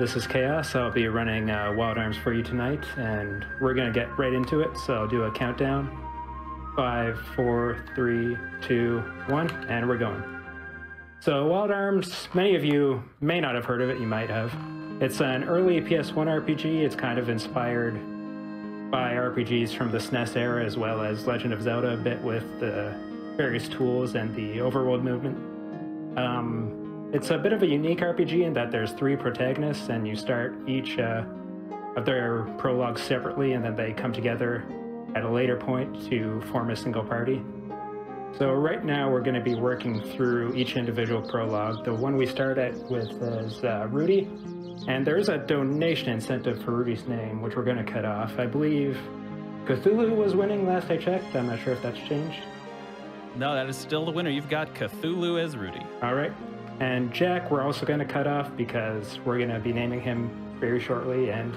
this is Chaos. I'll be running Wild Arms for you tonight, and we're going to get right into it. So I'll do a countdown. 5, 4, 3, 2, 1, and we're going. So Wild Arms, many of you may not have heard of it, you might have. It's an early PS1 RPG. It's kind of inspired by RPGs from the SNES era, as well as Legend of Zelda, a bit with the various tools and the overworld movement. It's a bit of a unique RPG in that there's 3 protagonists, and you start each of their prologues separately, and then they come together at a later point to form a single party. So right now we're going to be working through each individual prologue. The one we start at with is Rudy, and there is a donation incentive for Rudy's name, which we're going to cut off. I believe Cthulhu was winning last I checked. I'm not sure if that's changed. No, that is still the winner. You've got Cthulhu as Rudy. All right. And Jack, we're also going to cut off because we're going to be naming him very shortly. And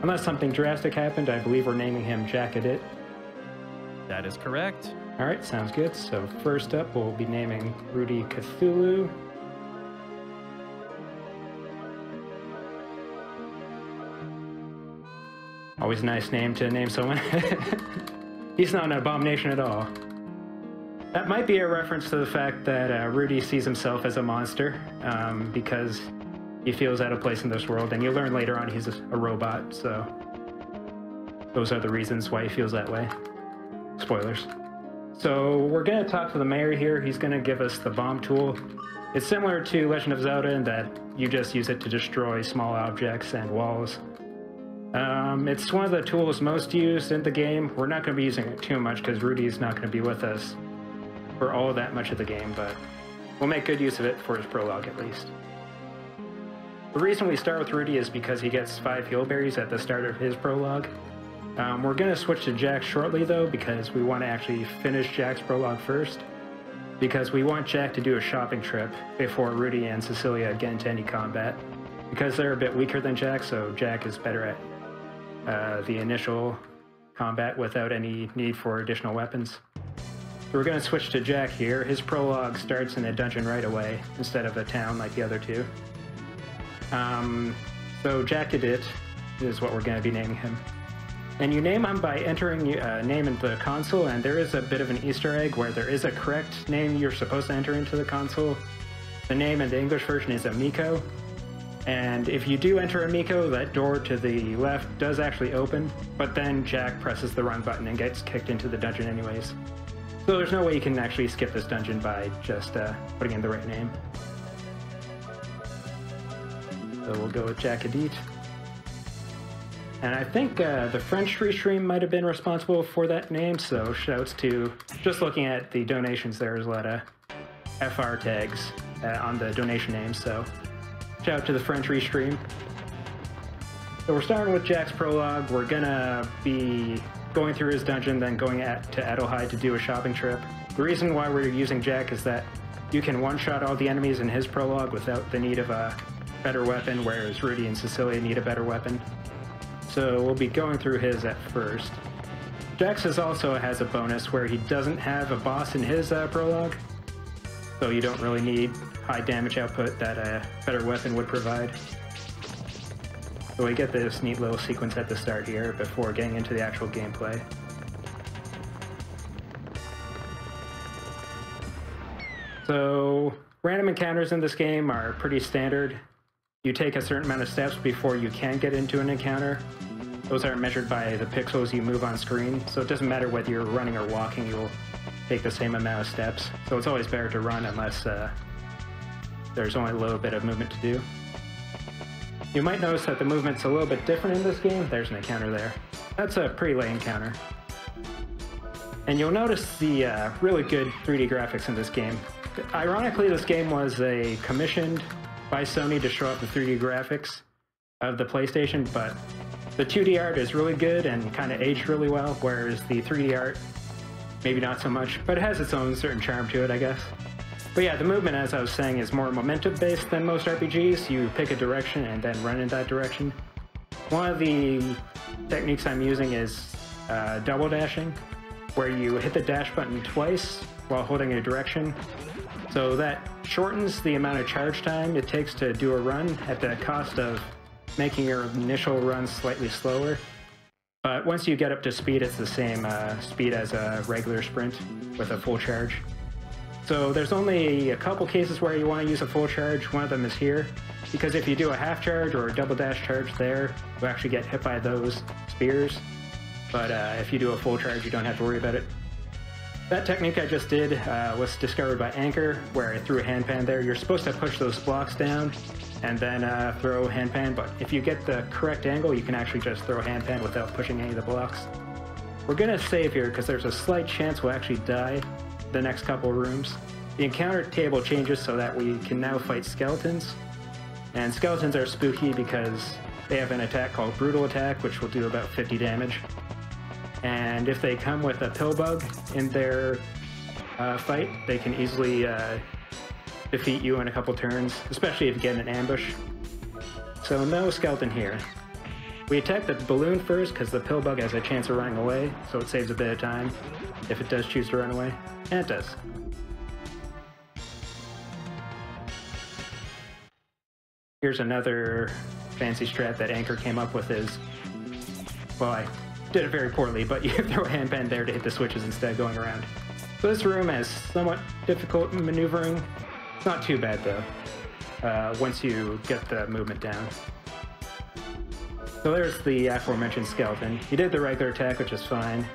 unless something drastic happened, I believe we're naming him Jack Edit. That is correct. All right, sounds good. So first up, we'll be naming Rudy Cthulhu. Always a nice name to name someone. He's not an abomination at all. That might be a reference to the fact that Rudy sees himself as a monster because he feels out of place in this world, and you learn later on he's a robot, so those are the reasons why he feels that way. Spoilers. So we're going to talk to the mayor here. He's going to give us the bomb tool. It's similar to Legend of Zelda in that you just use it to destroy small objects and walls. It's one of the tools most used in the game. We're not going to be using it too much because Rudy's not going to be with us for all that much of the game, but we'll make good use of it for his prologue at least. The reason we start with Rudy is because he gets 5 heal berries at the start of his prologue. We're going to switch to Jack shortly though, because we want to actually finish Jack's prologue first, because we want Jack to do a shopping trip before Rudy and Cecilia get into any combat, because they're a bit weaker than Jack, so Jack is better at the initial combat without any need for additional weapons. So we're going to switch to Jack here. His prologue starts in a dungeon right away instead of a town like the other 2. So Jack Edit is what we're going to be naming him. And you name him by entering a name into the console, and there is a bit of an Easter egg where there is a correct name you're supposed to enter into the console. The name in the English version is Amico, and if you do enter Amico, that door to the left does actually open, but then Jack presses the wrong button and gets kicked into the dungeon anyways. So there's no way you can actually skip this dungeon by just putting in the right name. So we'll go with Jack Edit. And I think the French restream might have been responsible for that name, so shouts to, just looking at the donations, there's a lot of FR tags on the donation names, so shout out to the French restream. So we're starting with Jack's prologue. We're gonna be going through his dungeon, then going to Adelheid to do a shopping trip. The reason why we're using Jack is that you can one-shot all the enemies in his prologue without the need of a better weapon, whereas Rudy and Cecilia need a better weapon. So we'll be going through his at first. Jack's also has a bonus where he doesn't have a boss in his prologue, so you don't really need high damage output that a better weapon would provide. So we get this neat little sequence at the start here before getting into the actual gameplay. So random encounters in this game are pretty standard. You take a certain amount of steps before you can get into an encounter. Those are measured by the pixels you move on screen, so it doesn't matter whether you're running or walking, you'll take the same amount of steps. So it's always better to run unless there's only a little bit of movement to do. You might notice that the movement's a little bit different in this game. There's an encounter there. That's a pretty late encounter. And you'll notice the really good 3D graphics in this game. Ironically, this game was commissioned by Sony to show off the 3D graphics of the PlayStation, but the 2D art is really good and kind of aged really well, whereas the 3D art, maybe not so much, but it has its own certain charm to it, I guess. But yeah, the movement, as I was saying, is more momentum-based than most RPGs. You pick a direction and then run in that direction. One of the techniques I'm using is double dashing, where you hit the dash button twice while holding a direction. So that shortens the amount of charge time it takes to do a run at the cost of making your initial run slightly slower. But once you get up to speed, it's the same speed as a regular sprint with a full charge. So there's only a couple cases where you want to use a full charge. One of them is here, because if you do a half charge or a double dash charge there, you actually get hit by those spears. But if you do a full charge, you don't have to worry about it. That technique I just did was discovered by Anchor, where I threw a handpan there. You're supposed to push those blocks down and then throw handpan, but if you get the correct angle, you can actually just throw handpan without pushing any of the blocks. We're gonna save here because there's a slight chance we'll actually die the next couple rooms. The encounter table changes so that we can now fight skeletons. And skeletons are spooky because they have an attack called Brutal Attack, which will do about 50 damage. And if they come with a pill bug in their fight, they can easily defeat you in a couple turns, especially if you get in an ambush. So no skeleton here. We attack the balloon first because the pill bug has a chance of running away, so it saves a bit of time if it does choose to run away. And it does. Here's another fancy strat that Anchor came up with is, well, I did it very poorly, but you throw a handpan there to hit the switches instead of going around. So this room has somewhat difficult maneuvering. It's not too bad though, once you get the movement down. So there's the aforementioned skeleton. He did the regular attack, which is fine.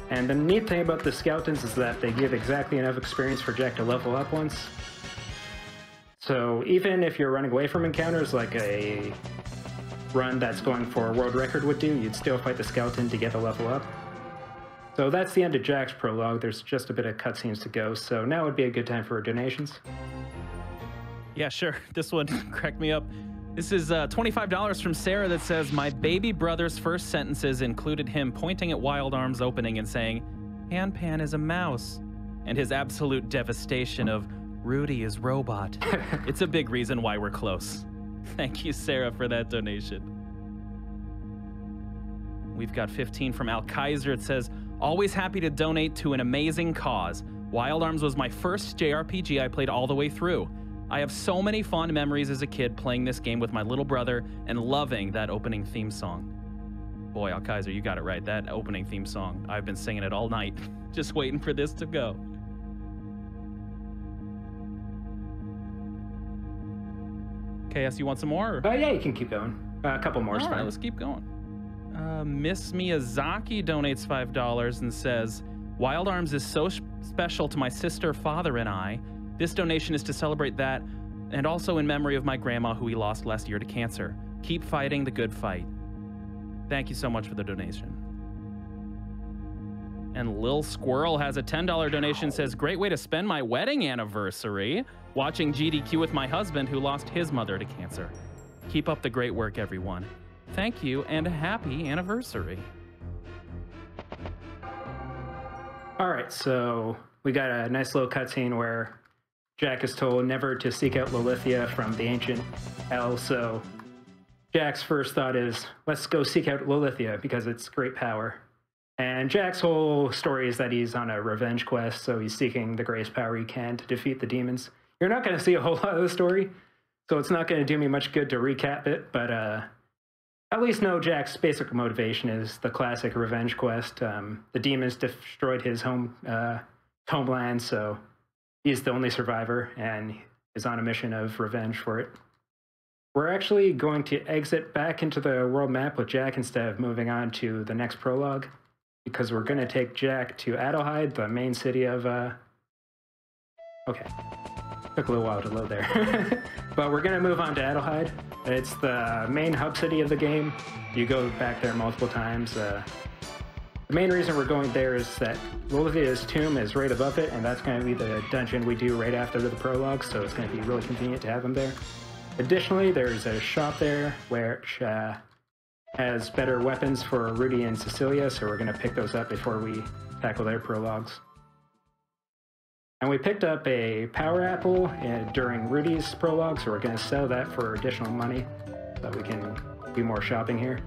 And the neat thing about the skeletons is that they give exactly enough experience for Jack to level up once. So even if you're running away from encounters like a run that's going for a world record would do, you'd still fight the skeleton to get a level up. So that's the end of Jack's prologue. There's just a bit of cutscenes to go, so now would be a good time for donations. Yeah, sure. This one cracked me up. This is $25 from Sarah that says, my baby brother's first sentences included him pointing at Wild Arms opening and saying, Handpan is a mouse, and his absolute devastation of, Rudy is robot. It's a big reason why we're close. Thank you, Sarah, for that donation. We've got 15 from Al Kaiser. It says, always happy to donate to an amazing cause. Wild Arms was my first JRPG I played all the way through. I have so many fond memories as a kid playing this game with my little brother and loving that opening theme song. Boy, Al Kaiser, you got it right. That opening theme song, I've been singing it all night, just waiting for this to go. KS, you want some more? Yeah, you can keep going. A couple more. All right, let's keep going. Miss Miyazaki donates $5 and says, Wild Arms is so special to my sister, father, and I. This donation is to celebrate that and also in memory of my grandma who we lost last year to cancer. Keep fighting the good fight. Thank you so much for the donation. And Lil Squirrel has a $10 donation, says, great way to spend my wedding anniversary, watching GDQ with my husband who lost his mother to cancer. Keep up the great work, everyone. Thank you and happy anniversary. All right, so we got a nice little cutscene where Jack is told never to seek out Lilithia from the ancient L, so Jack's first thought is, let's go seek out Lilithia because it's great power. And Jack's whole story is that he's on a revenge quest, so he's seeking the greatest power he can to defeat the demons. You're not going to see a whole lot of the story, so it's not going to do me much good to recap it, but at least know Jack's basic motivation is the classic revenge quest. The demons destroyed his homeland, so he's the only survivor and is on a mission of revenge for it. We're actually going to exit back into the world map with Jack instead of moving on to the next prologue, because we're going to take Jack to Adelheid, the main city of... Okay. Took a little while to load there. But we're going to move on to Adelheid. It's the main hub city of the game. You go back there multiple times. The main reason we're going there is that Lilithia's tomb is right above it, and that's going to be the dungeon we do right after the prologue, so it's going to be really convenient to have him there. Additionally, there's a shop there which has better weapons for Rudy and Cecilia, so we're going to pick those up before we tackle their prologues. And we picked up a power apple during Rudy's prologue, so we're going to sell that for additional money so that we can do more shopping here.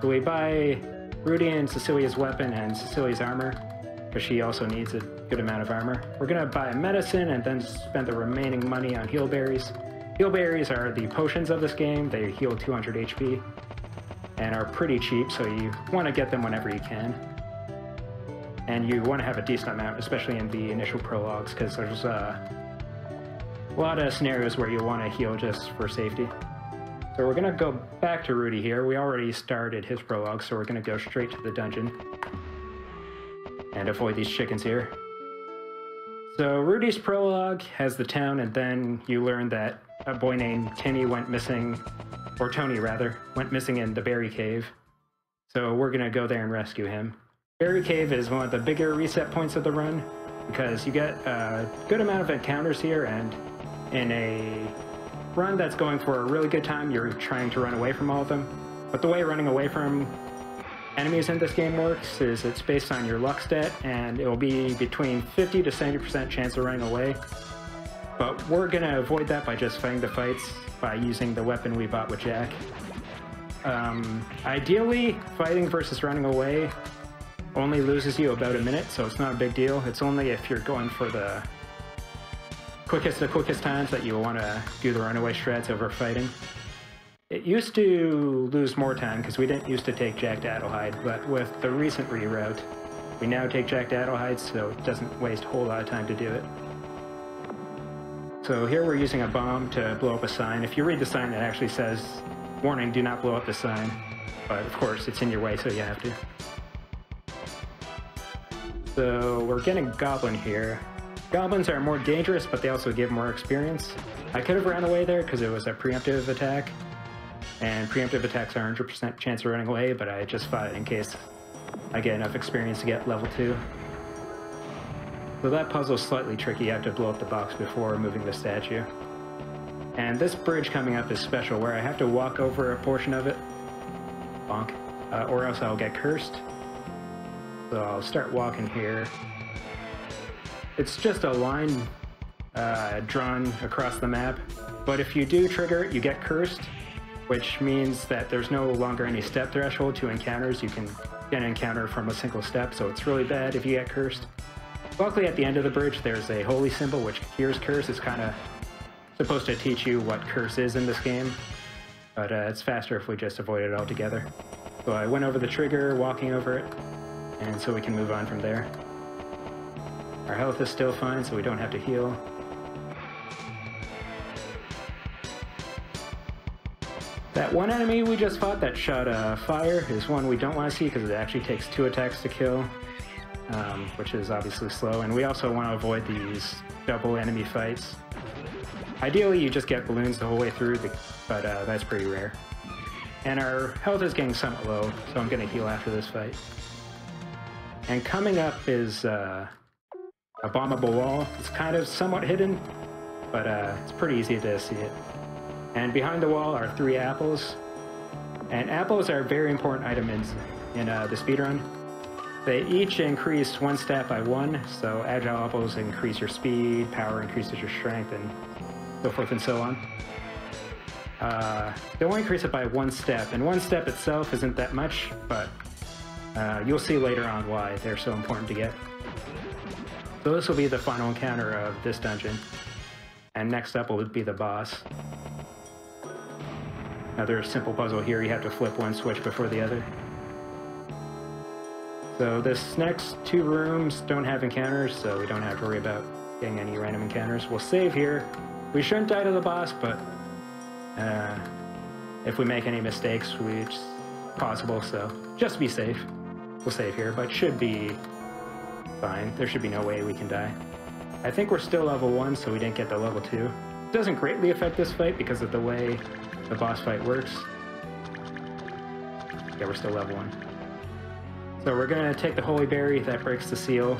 So we buy Rudy and Cecilia's weapon and Cecilia's armor, because she also needs a good amount of armor. We're going to buy medicine and then spend the remaining money on heal berries. Heal berries are the potions of this game. They heal 200 HP and are pretty cheap, so you want to get them whenever you can. And you want to have a decent amount, especially in the initial prologues, because there's a lot of scenarios where you want to heal just for safety. So we're going to go back to Rudy here. We already started his prologue, so we're going to go straight to the dungeon and avoid these chickens here. So Rudy's prologue has the town, and then you learn that a boy named Timmy went missing, or Tony rather, went missing in the Berry Cave. So we're going to go there and rescue him. Berry Cave is one of the bigger reset points of the run, because you get a good amount of encounters here, and in a run that's going for a really good time, you're trying to run away from all of them. But the way running away from enemies in this game works is it's based on your luck stat, and it'll be between 50 to 70% chance of running away. But we're going to avoid that by just fighting the fights by using the weapon we bought with Jack. Ideally, fighting versus running away only loses you about a minute, so it's not a big deal. It's only if you're going for the quickest times that you want to do the runaway strats over fighting. It used to lose more time because we didn't used to take Jack to Adelheid, but with the recent reroute, we now take Jack to Adelheid, so it doesn't waste a whole lot of time to do it. So here we're using a bomb to blow up a sign. If you read the sign, it actually says, "Warning, do not blow up the sign." But of course, it's in your way, so you have to. So we're getting Goblin here. Goblins are more dangerous, but they also give more experience. I could have ran away there because it was a preemptive attack, and preemptive attacks are 100% chance of running away, but I just fought it in case I get enough experience to get level 2. So that puzzle's slightly tricky. You have to blow up the box before moving the statue. And this bridge coming up is special, where I have to walk over a portion of it, bonk, or else I'll get cursed. So I'll start walking here. It's just a line drawn across the map, but if you do trigger it, you get cursed, which means that there's no longer any step threshold to encounters. You can get an encounter from a single step, so it's really bad if you get cursed. Luckily, at the end of the bridge, there's a holy symbol which cures curse. It's kind of supposed to teach you what curse is in this game, but it's faster if we just avoid it altogether. So I went over the trigger, walking over it, and so we can move on from there. Our health is still fine, so we don't have to heal. That one enemy we just fought that shot fire is one we don't want to see because it actually takes 2 attacks to kill, which is obviously slow, and we also want to avoid these double enemy fights. Ideally, you just get balloons the whole way through, but that's pretty rare. And our health is getting somewhat low, so I'm going to heal after this fight. And coming up is a bombable wall. It's kind of somewhat hidden, but it's pretty easy to see it. And behind the wall are 3 apples. And apples are a very important item in the speedrun. They each increase 1 stat by 1, so agile apples increase your speed, power increases your strength, and so forth and so on. They only increase it by 1 step, and 1 step itself isn't that much, but you'll see later on why they're so important to get. So this will be the final encounter of this dungeon, and next up will be the boss. Another simple puzzle here, you have to flip 1 switch before the other. So this next 2 rooms don't have encounters, so we don't have to worry about getting any random encounters. We'll save here. We shouldn't die to the boss, but if we make any mistakes, it's possible, so just be safe. We'll save here, but should be fine. There should be no way we can die. I think we're still level 1, so we didn't get the level 2. It doesn't greatly affect this fight because of the way the boss fight works. Yeah, we're still level 1. So we're gonna take the holy berry that breaks the seal.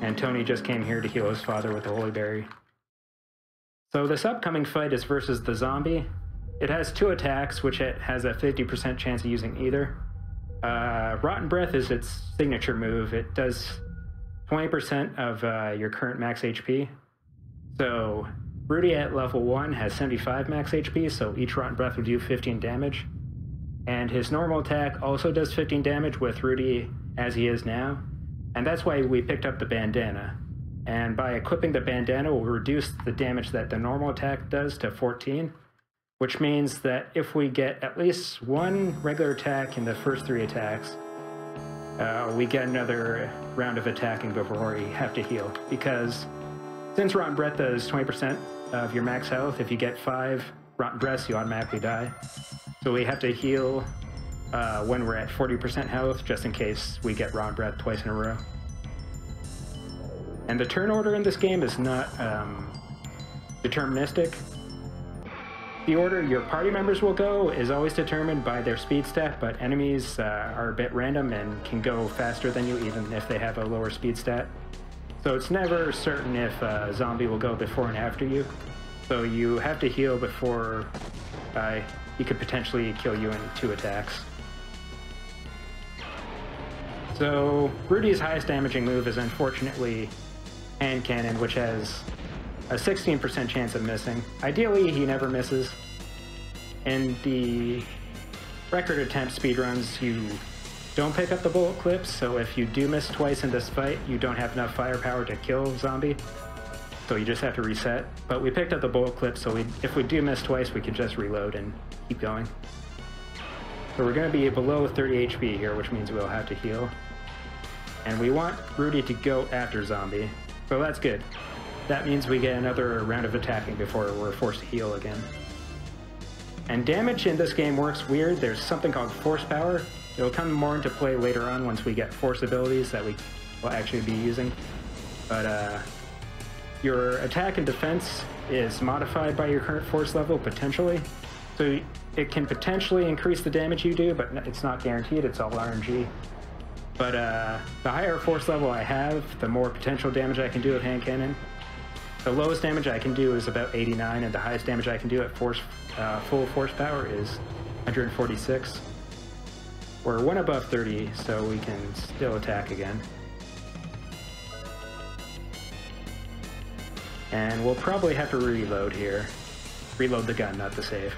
And Tony just came here to heal his father with the holy berry. So this upcoming fight is versus the zombie. It has 2 attacks, which it has a 50% chance of using either. Rotten Breath is its signature move. It does 20% of your current max HP. So Rudy at level 1 has 75 max HP, so each Rotten Breath will do 15 damage. And his normal attack also does 15 damage with Rudy as he is now. And that's why we picked up the bandana. And by equipping the bandana, we'll reduce the damage that the normal attack does to 14, which means that if we get at least one regular attack in the first 3 attacks, we get another round of attacking before we have to heal. Because since Rotten Breath does 20% of your max health, if you get 5 Rotten Breaths, you automatically die. So we have to heal when we're at 40% health, just in case we get Rotten Breath twice in a row. And the turn order in this game is not deterministic. The order your party members will go is always determined by their speed stat, but enemies are a bit random and can go faster than you even if they have a lower speed stat. So it's never certain if a zombie will go before and after you. So you have to heal before he could potentially kill you in 2 attacks. So Rudy's highest damaging move is unfortunately Hand Cannon, which has a 16% chance of missing. Ideally, he never misses. In the record attempt speedruns, you don't pick up the bullet clips, so if you do miss twice in this fight, you don't have enough firepower to kill zombie. So you just have to reset. But we picked up the bullet clips, so if we do miss twice, we can just reload and keep going. So we're going to be below 30 HP here, which means we'll have to heal. And we want Rudy to go after zombie, so that's good. That means we get another round of attacking before we're forced to heal again. And damage in this game works weird. There's something called force power. It'll come more into play later on once we get force abilities that we will actually be using. But your attack and defense is modified by your current force level, potentially. So it can potentially increase the damage you do, but it's not guaranteed. It's all RNG. But the higher force level I have, the more potential damage I can do with Hand Cannon. The lowest damage I can do is about 89, and the highest damage I can do at full force power is 146. We're one above 30, so we can still attack again. And we'll probably have to reload here. Reload the gun, not the save.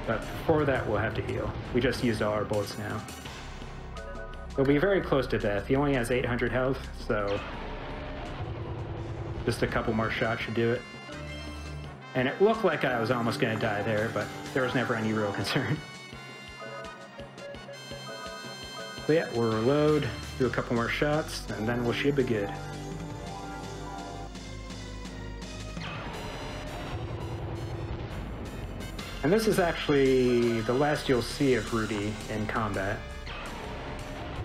But before that, we'll have to heal. We just used all our bullets now. We'll be very close to death. He only has 800 health, so just a couple more shots should do it. And it looked like I was almost going to die there, but there was never any real concern. So yeah, we'll reload, do a couple more shots, and then we should be good. And this is actually the last you'll see of Rudy in combat.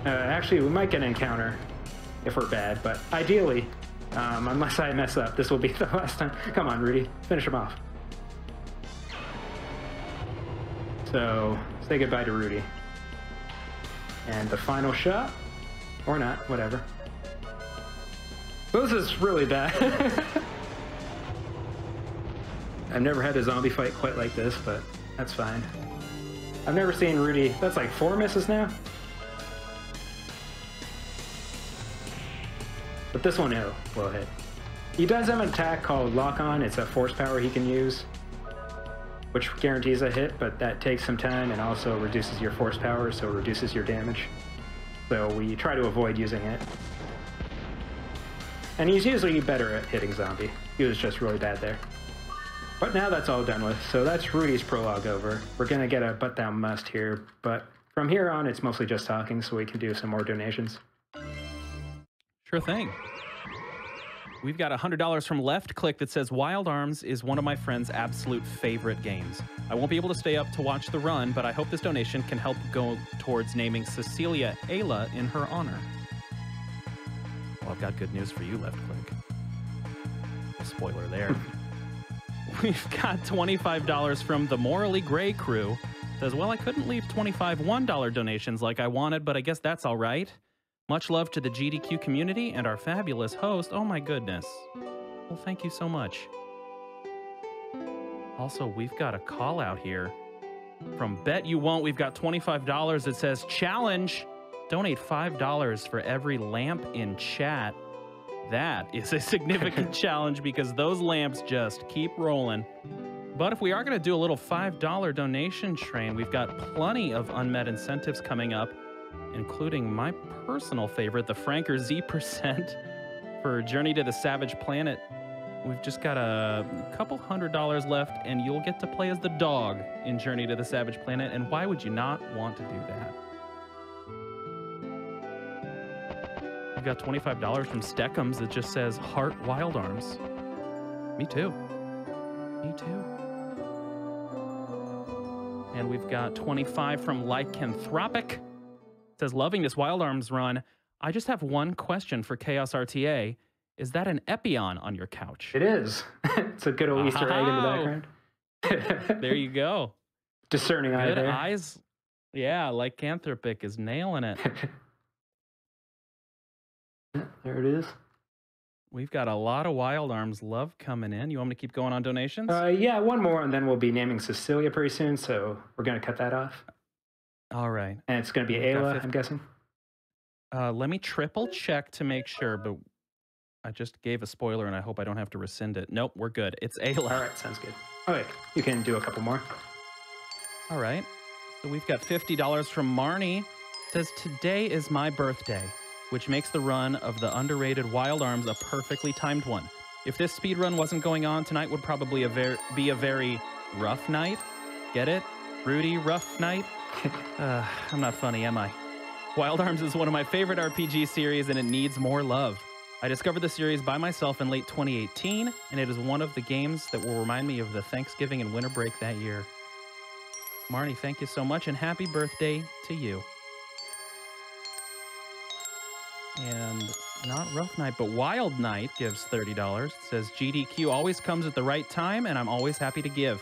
Actually, we might get an encounter if we're bad, but ideally, unless I mess up, this will be the last time. Come on, Rudy, finish him off. So, say goodbye to Rudy. And the final shot, or not, whatever. So this is really bad. I've never had a zombie fight quite like this, but that's fine. I've never seen Rudy, that's like 4 misses now? But this one will hit. He does have an attack called Lock On. It's a force power he can use, which guarantees a hit, but that takes some time and also reduces your force power, so it reduces your damage. So we try to avoid using it. And he's usually better at hitting zombie. He was just really bad there. But now that's all done with, so that's Rudy's prologue over. We're gonna get a butt down must here, but from here on it's mostly just talking, so we can do some more donations. Sure thing. We've got $100 from Left Click that says Wild Arms is one of my friend's absolute favorite games. I won't be able to stay up to watch the run, but I hope this donation can help go towards naming Cecilia Ayla in her honor. Well, I've got good news for you, Left Click. Spoiler there. We've got $25 from the Morally Gray crew. Says, well, I couldn't leave 25 $1 donations like I wanted, but I guess that's all right. Much love to the GDQ community and our fabulous host. Oh my goodness. Well, thank you so much. Also, we've got a call out here from Bet You Won't. We've got $25 that says, challenge, donate $5 for every lamp in chat. That is a significant challenge because those lamps just keep rolling. But if we are going to do a little $5 donation train, we've got plenty of unmet incentives coming up, including my personal favorite, the Franker Z%. For Journey to the Savage Planet, we've just got a couple $100 left, and you'll get to play as the dog in Journey to the Savage Planet. And why would you not want to do that? We've got $25 from Steckums that just says Heart Wild Arms. Me too. Me too. And we've got 25 from Lycanthropic. It says, loving this Wild Arms run. I just have one question for cha0sRTA. Is that an Epion on your couch? It is. It's a good old Easter egg in the background. There you go. Discerning eye Good there. eyes. Yeah, Lycanthropic is nailing it. There it is. We've got a lot of Wild Arms love coming in. You want me to keep going on donations? Yeah, one more, and then we'll be naming Cecilia pretty soon, so we're going to cut that off. All right. And it's going to be Ayla, I'm guessing. Let me triple check to make sure, but I just gave a spoiler, and I hope I don't have to rescind it. Nope, we're good. It's Ayla. All right, sounds good. Okay, you can do a couple more. All right. So we've got $50 from Marnie. It says, today is my birthday, which makes the run of the underrated Wild Arms a perfectly timed one. If this speed run wasn't going on, tonight would probably be a very rough night. Get it? Rudy, rough night? I'm not funny, am I? Wild Arms is one of my favorite RPG series, and it needs more love. I discovered the series by myself in late 2018, and it is one of the games that will remind me of the Thanksgiving and winter break that year. Marnie, thank you so much, and happy birthday to you. And not Rough Night, but Wild Night gives $30. It says, GDQ always comes at the right time, and I'm always happy to give.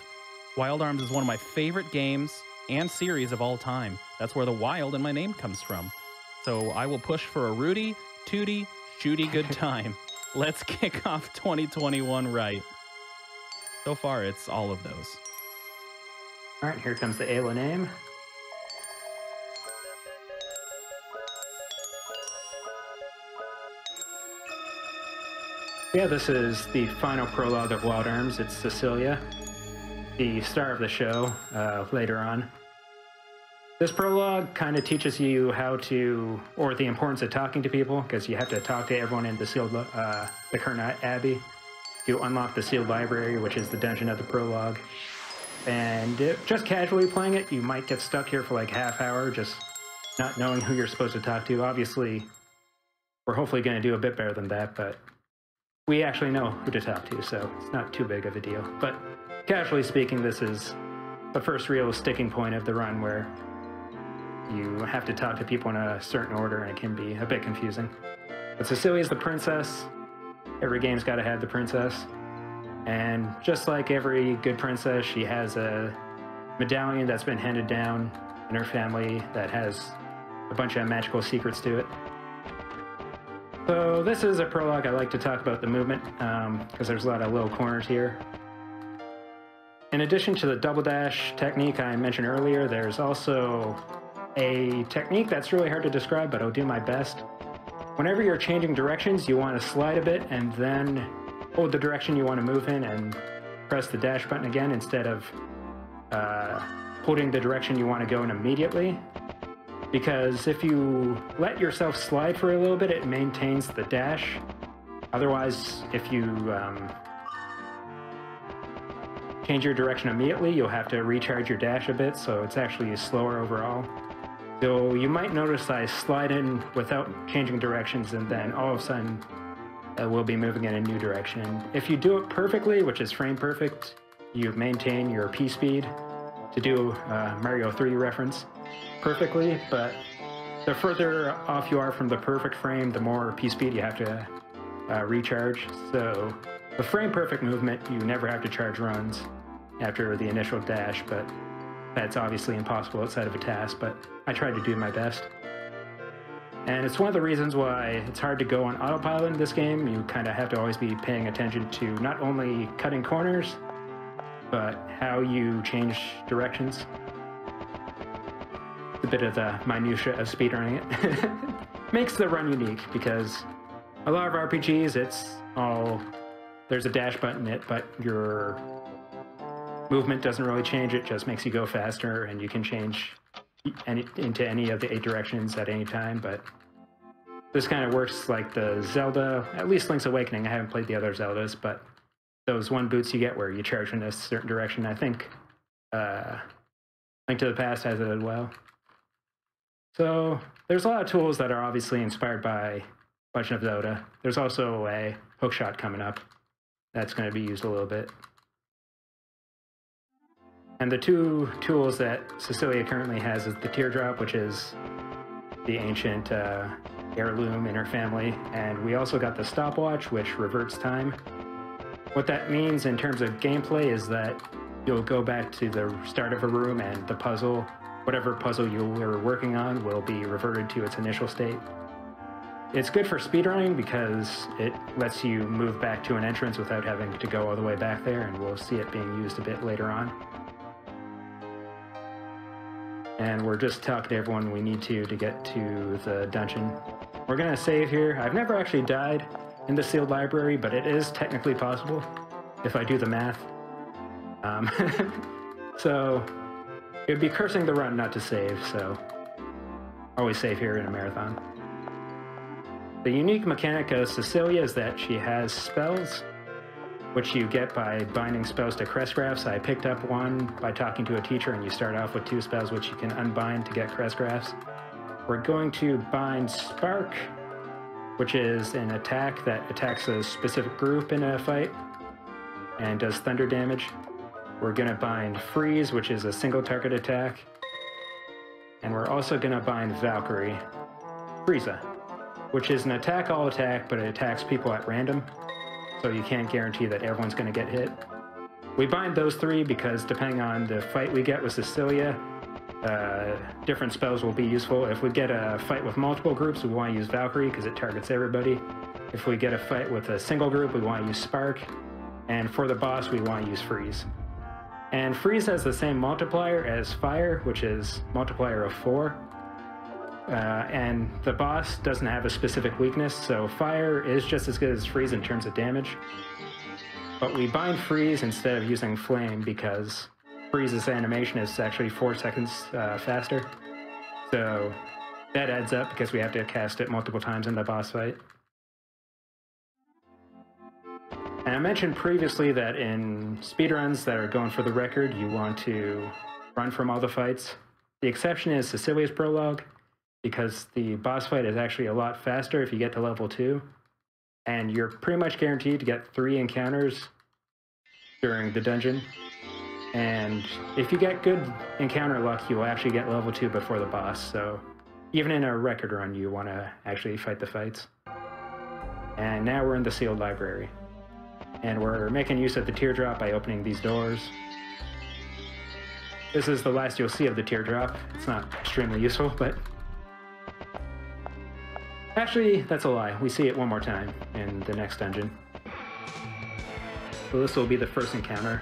Wild Arms is one of my favorite games and series of all time. That's where the wild in my name comes from. So I will push for a Rudy, Tooty, Shooty good time. Let's kick off 2021 right. So far, it's all of those. All right, here comes the Ayla name. Yeah, this is the final prologue of Wild Arms. It's Cecilia, the star of the show, later on. This prologue kind of teaches you how to, or the importance of talking to people, because you have to talk to everyone in the sealed, the current Abbey to unlock the sealed library, which is the dungeon of the prologue. And just casually playing it, you might get stuck here for like half hour, just not knowing who you're supposed to talk to. Obviously, we're hopefully going to do a bit better than that, but we actually know who to talk to, so it's not too big of a deal. But casually speaking, this is the first real sticking point of the run where you have to talk to people in a certain order, and it can be a bit confusing. But Cecilia's the princess. Every game's got to have the princess. And just like every good princess, she has a medallion that's been handed down in her family that has a bunch of magical secrets to it. So this is a prologue. I like to talk about the movement because there's a lot of little corners here. In addition to the double dash technique I mentioned earlier, there's also a technique that's really hard to describe, but I'll do my best. Whenever you're changing directions, you want to slide a bit and then hold the direction you want to move in and press the dash button again instead of holding the direction you want to go in immediately. Because if you let yourself slide for a little bit, it maintains the dash. Otherwise, if you change your direction immediately, you'll have to recharge your dash a bit, so it's actually slower overall. So you might notice I slide in without changing directions, and then all of a sudden we'll be moving in a new direction. If you do it perfectly, which is frame perfect, you maintain your P speed to do Mario 3 reference perfectly, but the further off you are from the perfect frame, the more P speed you have to recharge. So the frame perfect movement, you never have to charge runs after the initial dash, but that's obviously impossible outside of a task, but I try to do my best. And it's one of the reasons why it's hard to go on autopilot in this game. You kind of have to always be paying attention to not only cutting corners, but how you change directions. It's a bit of the minutiae of speedrunning it. Makes the run unique, because a lot of RPGs, it's all, there's a dash button in it, but your movement doesn't really change. It just makes you go faster, and you can change into any of the 8 directions at any time. But This kind of works like the Zelda, at least Link's Awakening. I haven't played the other Zeldas, but those one boots you get where you charge in a certain direction. I think Link to the Past has it as well. So there's a lot of tools that are obviously inspired by Legend of Zelda. There's also a hookshot coming up that's going to be used a little bit. And the two tools that cha0sRTA currently has is the teardrop, which is the ancient heirloom in her family, and we also got the stopwatch, which reverts time. What that means in terms of gameplay is that you'll go back to the start of a room and the puzzle, whatever puzzle you were working on, will be reverted to its initial state. It's good for speedrunning because it lets you move back to an entrance without having to go all the way back there, and we'll see it being used a bit later on. And we're just talking to everyone we need to get to the dungeon. We're gonna save here. I've never actually died in the sealed library, but it is technically possible if I do the math. So it would be cursing the run not to save, so always save here in a marathon. The unique mechanic of cha0sRTA is that she has spells, which you get by binding spells to crest graphs. I picked up one by talking to a teacher, and you start off with 2 spells which you can unbind to get crest graphs. We're going to bind Spark, which is an attack that attacks a specific group in a fight and does thunder damage. We're going to bind Freeze, which is a single target attack. And we're also going to bind Valkyrie, Frieza, which is an attack all attack, but it attacks people at random, so you can't guarantee that everyone's going to get hit. We bind those 3 because depending on the fight we get with cha0sRTA, different spells will be useful. If we get a fight with multiple groups, we want to use Valkyrie because it targets everybody. If we get a fight with a single group, we want to use Spark. And for the boss, we want to use Freeze. And Freeze has the same multiplier as Fire, which is multiplier of 4. And the boss doesn't have a specific weakness, so Fire is just as good as Freeze in terms of damage. But we bind Freeze instead of using Flame because Freeze's animation is actually 4 seconds faster. So that adds up because we have to cast it multiple times in the boss fight. And I mentioned previously that in speedruns that are going for the record, you want to run from all the fights. The exception is cha0sRTA's prologue, because the boss fight is actually a lot faster if you get to level 2. And you're pretty much guaranteed to get 3 encounters during the dungeon. And if you get good encounter luck, you'll actually get level 2 before the boss. So even in a record run, you want to actually fight the fights. And now we're in the sealed library. And we're making use of the teardrop by opening these doors. This is the last you'll see of the teardrop. It's not extremely useful, but... Actually, that's a lie. We see it one more time in the next dungeon. So this will be the first encounter.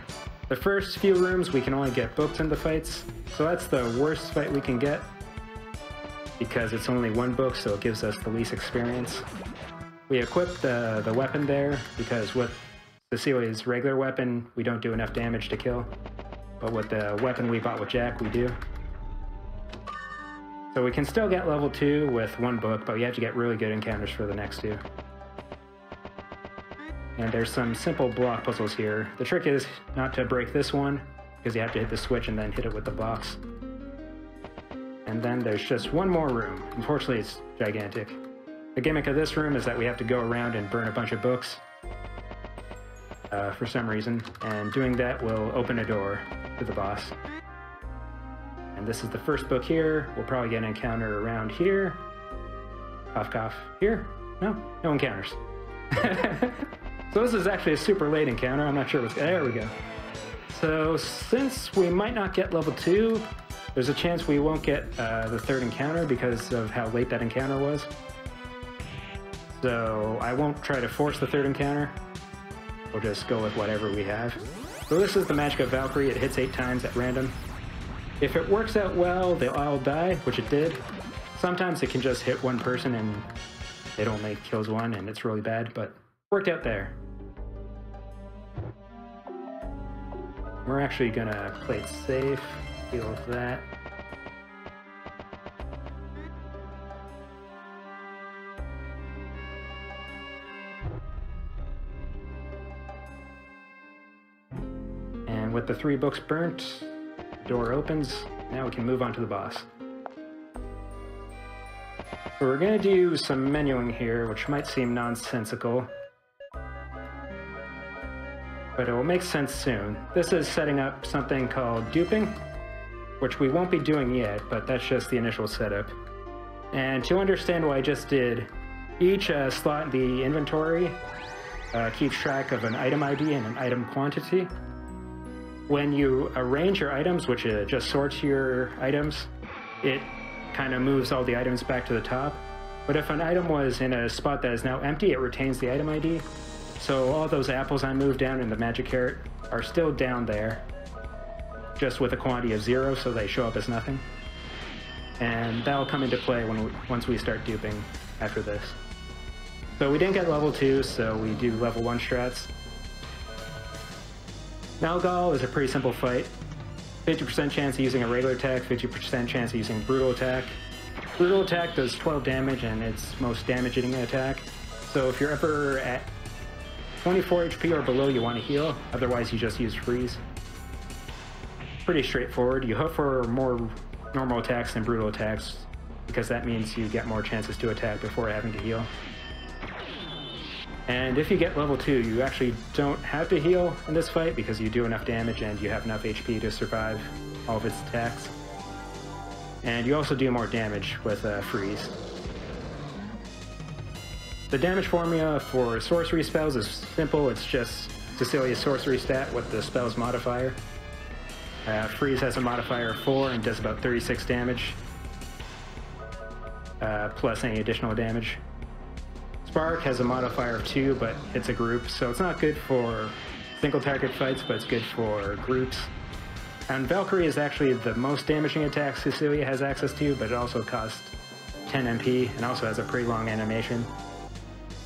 The first few rooms, we can only get books in the fights, so that's the worst fight we can get, because it's only 1 book, so it gives us the least experience. We equip the weapon there, because with cha0sRTA's regular weapon, we don't do enough damage to kill, but with the weapon we bought with Jack, we do. So we can still get level 2 with 1 book, but we have to get really good encounters for the next 2. And there's some simple block puzzles here. The trick is not to break this one, because you have to hit the switch and then hit it with the blocks. And then there's just 1 more room. Unfortunately, it's gigantic. The gimmick of this room is that we have to go around and burn a bunch of books for some reason, and doing that will open a door to the boss. And this is the first book here. We'll probably get an encounter around here. Cough, cough. Here? No encounters. So this is actually a super late encounter. I'm not sure what's... There we go. So since we might not get level 2, there's a chance we won't get the 3rd encounter because of how late that encounter was. So I won't try to force the 3rd encounter. We'll just go with whatever we have. So this is the magic of Valkyrie. It hits 8 times at random. If it works out well, they'll all die, which it did. Sometimes it can just hit 1 person and it only kills 1 and it's really bad, but worked out there. We're actually gonna play it safe, deal with that. with the 3 books burnt. Door opens. Now we can move on to the boss. So we're going to do some menuing here, which might seem nonsensical, but it will make sense soon. This is setting up something called duping, which we won't be doing yet, but that's just the initial setup. And to understand what I just did, each slot in the inventory keeps track of an item ID and an item quantity. When you arrange your items, which just sorts your items, it kind of moves all the items back to the top. But if an item was in a spot that is now empty, it retains the item ID. So all those apples I moved down in the magic carrot are still down there, just with a quantity of 0, so they show up as nothing. And that'll come into play once we start duping after this. So we didn't get level 2, so we do level 1 strats. Nalgal is a pretty simple fight. 50% chance of using a regular attack, 50% chance of using brutal attack. Brutal attack does 12 damage and it's most damaging attack. So if you're ever at 24 HP or below, you want to heal. Otherwise, you just use freeze. Pretty straightforward. You hope for more normal attacks than brutal attacks, because that means you get more chances to attack before having to heal. And if you get level 2, you actually don't have to heal in this fight because you do enough damage and you have enough HP to survive all of its attacks. And you also do more damage with freeze. The damage formula for sorcery spells is simple. It's just Cecilia's sorcery stat with the spell's modifier. Freeze has a modifier of 4 and does about 36 damage, plus any additional damage. Spark has a modifier of 2, but it's a group, so it's not good for single target fights, but it's good for groups. And Valkyrie is actually the most damaging attack Cecilia has access to, but it also costs 10 MP and also has a pretty long animation.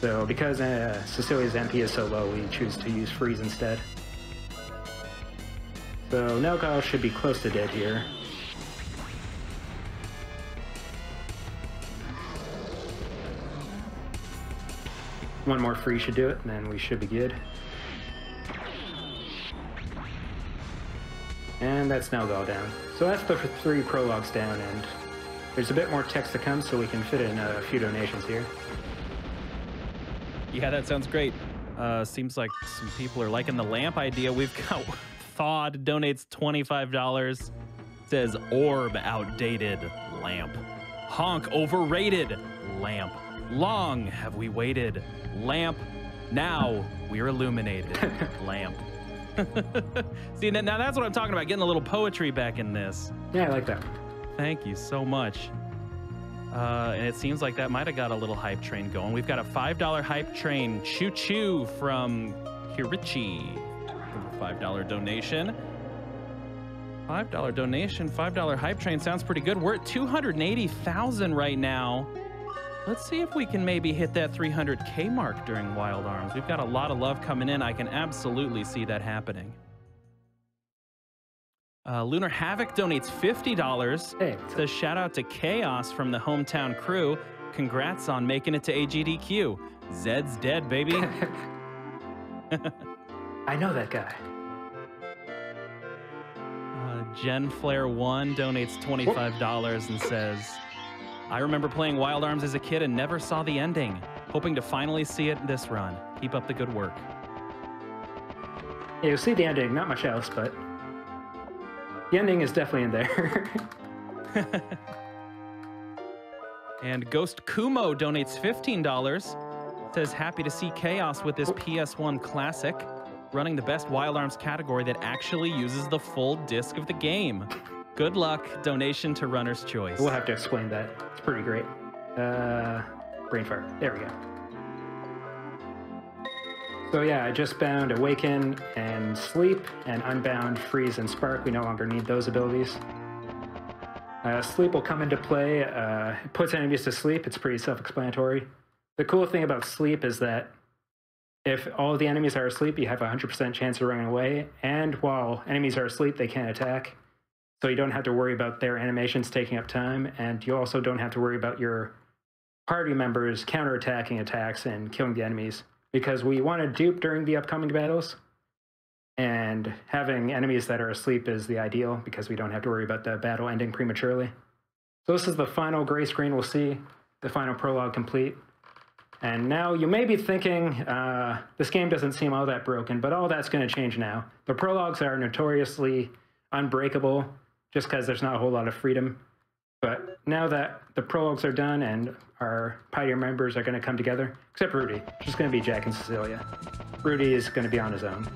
So because Cecilia's MP is so low, we choose to use freeze instead. So Nalgal should be close to dead here. One more free should do it, and then we should be good. And that's Nalgal down. So that's the 3 prologues down, and there's a bit more text to come, so we can fit in a few donations here. Yeah, that sounds great. Seems like some people are liking the lamp idea. We've got Thawed donates $25. Says Orb outdated lamp. Honk overrated lamp. Long have we waited lamp. Now we're illuminated lamp. See, now that's what I'm talking about, getting a little poetry back in this. Yeah, I like that. Thank you so much. And it seems like that might have got a little hype train going. We've got a $5 hype train choo-choo from Hirichi. $5 donation. $5 donation, $5 hype train sounds pretty good. We're at 280,000 right now. Let's see if we can maybe hit that 300K mark during Wild Arms. We've got a lot of love coming in. I can absolutely see that happening. Lunar Havoc donates $50. Hey. Says shout out to Chaos from the hometown crew. Congrats on making it to AGDQ. Zed's dead, baby. I know that guy. Jen Flare 1 donates $25 and says, I remember playing Wild Arms as a kid and never saw the ending. Hoping to finally see it this run. Keep up the good work. Yeah, you'll see the ending, not much else, but the ending is definitely in there. And Ghost Kumo donates $15. Says happy to see Chaos with this PS1 classic. Running the best Wild Arms category that actually uses the full disc of the game. Good luck. Donation to Runner's Choice. We'll have to explain that. It's pretty great. Brainfire. There we go. So yeah, I just bound Awaken and Sleep, and unbound Freeze and Spark. We no longer need those abilities. Sleep will come into play. It puts enemies to sleep. It's pretty self-explanatory. The cool thing about Sleep is that if all of the enemies are asleep, you have a 100% chance of running away. And while enemies are asleep, they can't attack. So you don't have to worry about their animations taking up time. And you also don't have to worry about your party members counterattacking attacks and killing the enemies. Because we want to dupe during the upcoming battles. And having enemies that are asleep is the ideal because we don't have to worry about the battle ending prematurely. So this is the final gray screen we'll see, the final prologue complete. And now you may be thinking, this game doesn't seem all that broken, but all that's going to change now. The prologues are notoriously unbreakable just because there's not a whole lot of freedom. But now that the prologues are done and our Pioneer members are going to come together, except Rudy, it's just going to be Jack and Cecilia. Rudy is going to be on his own.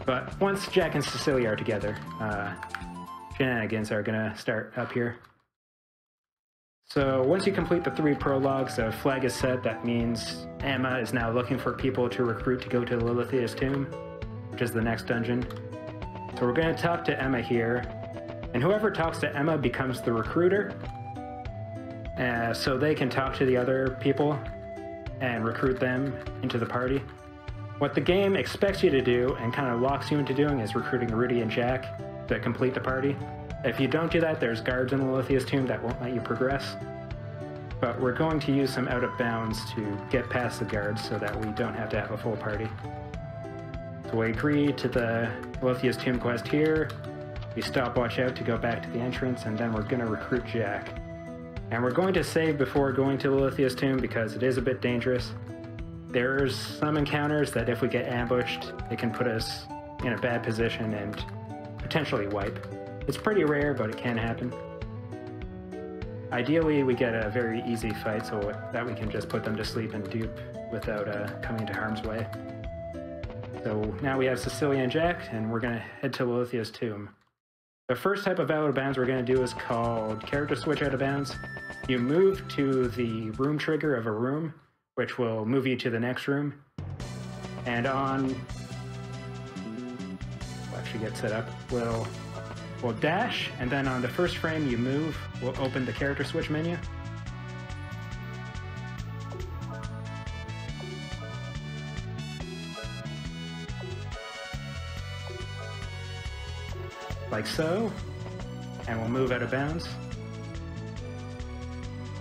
But once Jack and Cecilia are together, shenanigans are going to start up here. So once you complete the 3 prologues, a flag is set. That means Emma is now looking for people to recruit to go to Lilithia's tomb, which is the next dungeon. So we're going to talk to Emma here, and whoever talks to Emma becomes the recruiter, so they can talk to the other people and recruit them into the party. What the game expects you to do and kind of locks you into doing is recruiting Rudy and Jack to complete the party. If you don't do that, there's guards in Lilithia's tomb that won't let you progress. But we're going to use some out of bounds to get past the guards so that we don't have to have a full party. So we agree to the Lilithia's tomb quest here. We stopwatch out to go back to the entrance, and then we're going to recruit Jack. And we're going to save before going to Lilithia's tomb because it is a bit dangerous. There's some encounters that if we get ambushed, it can put us in a bad position and potentially wipe. It's pretty rare, but it can happen. Ideally, we get a very easy fight so that we can just put them to sleep and dupe without coming into harm's way. So now we have Cecilia and Jack, and we're going to head to Lilithia's tomb. The first type of out of bounds we're going to do is called character switch out of bounds. You move to the room trigger of a room, which will move you to the next room. And on, we'll actually get set up, we'll dash, and then on the first frame you move, we'll open the character switch menu. Like so, and we'll move out of bounds.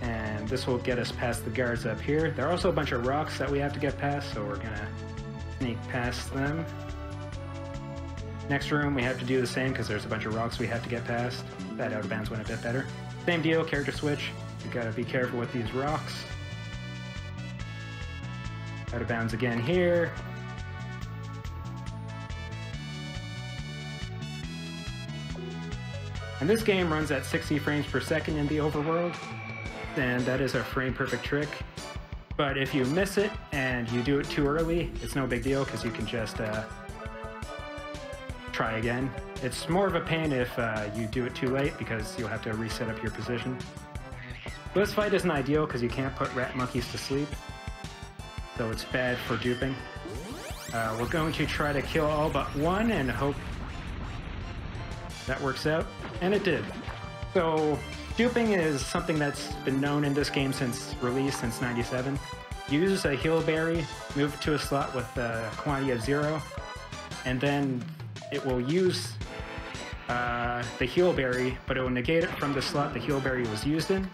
And this will get us past the guards up here. There are also a bunch of rocks that we have to get past, so we're gonna sneak past them. Next room, we have to do the same because there's a bunch of rocks we have to get past. That out of bounds went a bit better. Same deal, character switch. You gotta be careful with these rocks. Out of bounds again here. And this game runs at 60 frames per second in the overworld, and that is a frame perfect trick. But if you miss it and you do it too early, it's no big deal because you can just try again. It's more of a pain if you do it too late because you'll have to reset up your position. This fight isn't ideal because you can't put rat monkeys to sleep, so it's bad for duping. We're going to try to kill all but one and hope that works out, and it did. So duping is something that's been known in this game since release, since '97. Use a heal berry, move to a slot with a quantity of 0, and then it will use the heal berry, but it will negate it from the slot the heal berry was used in,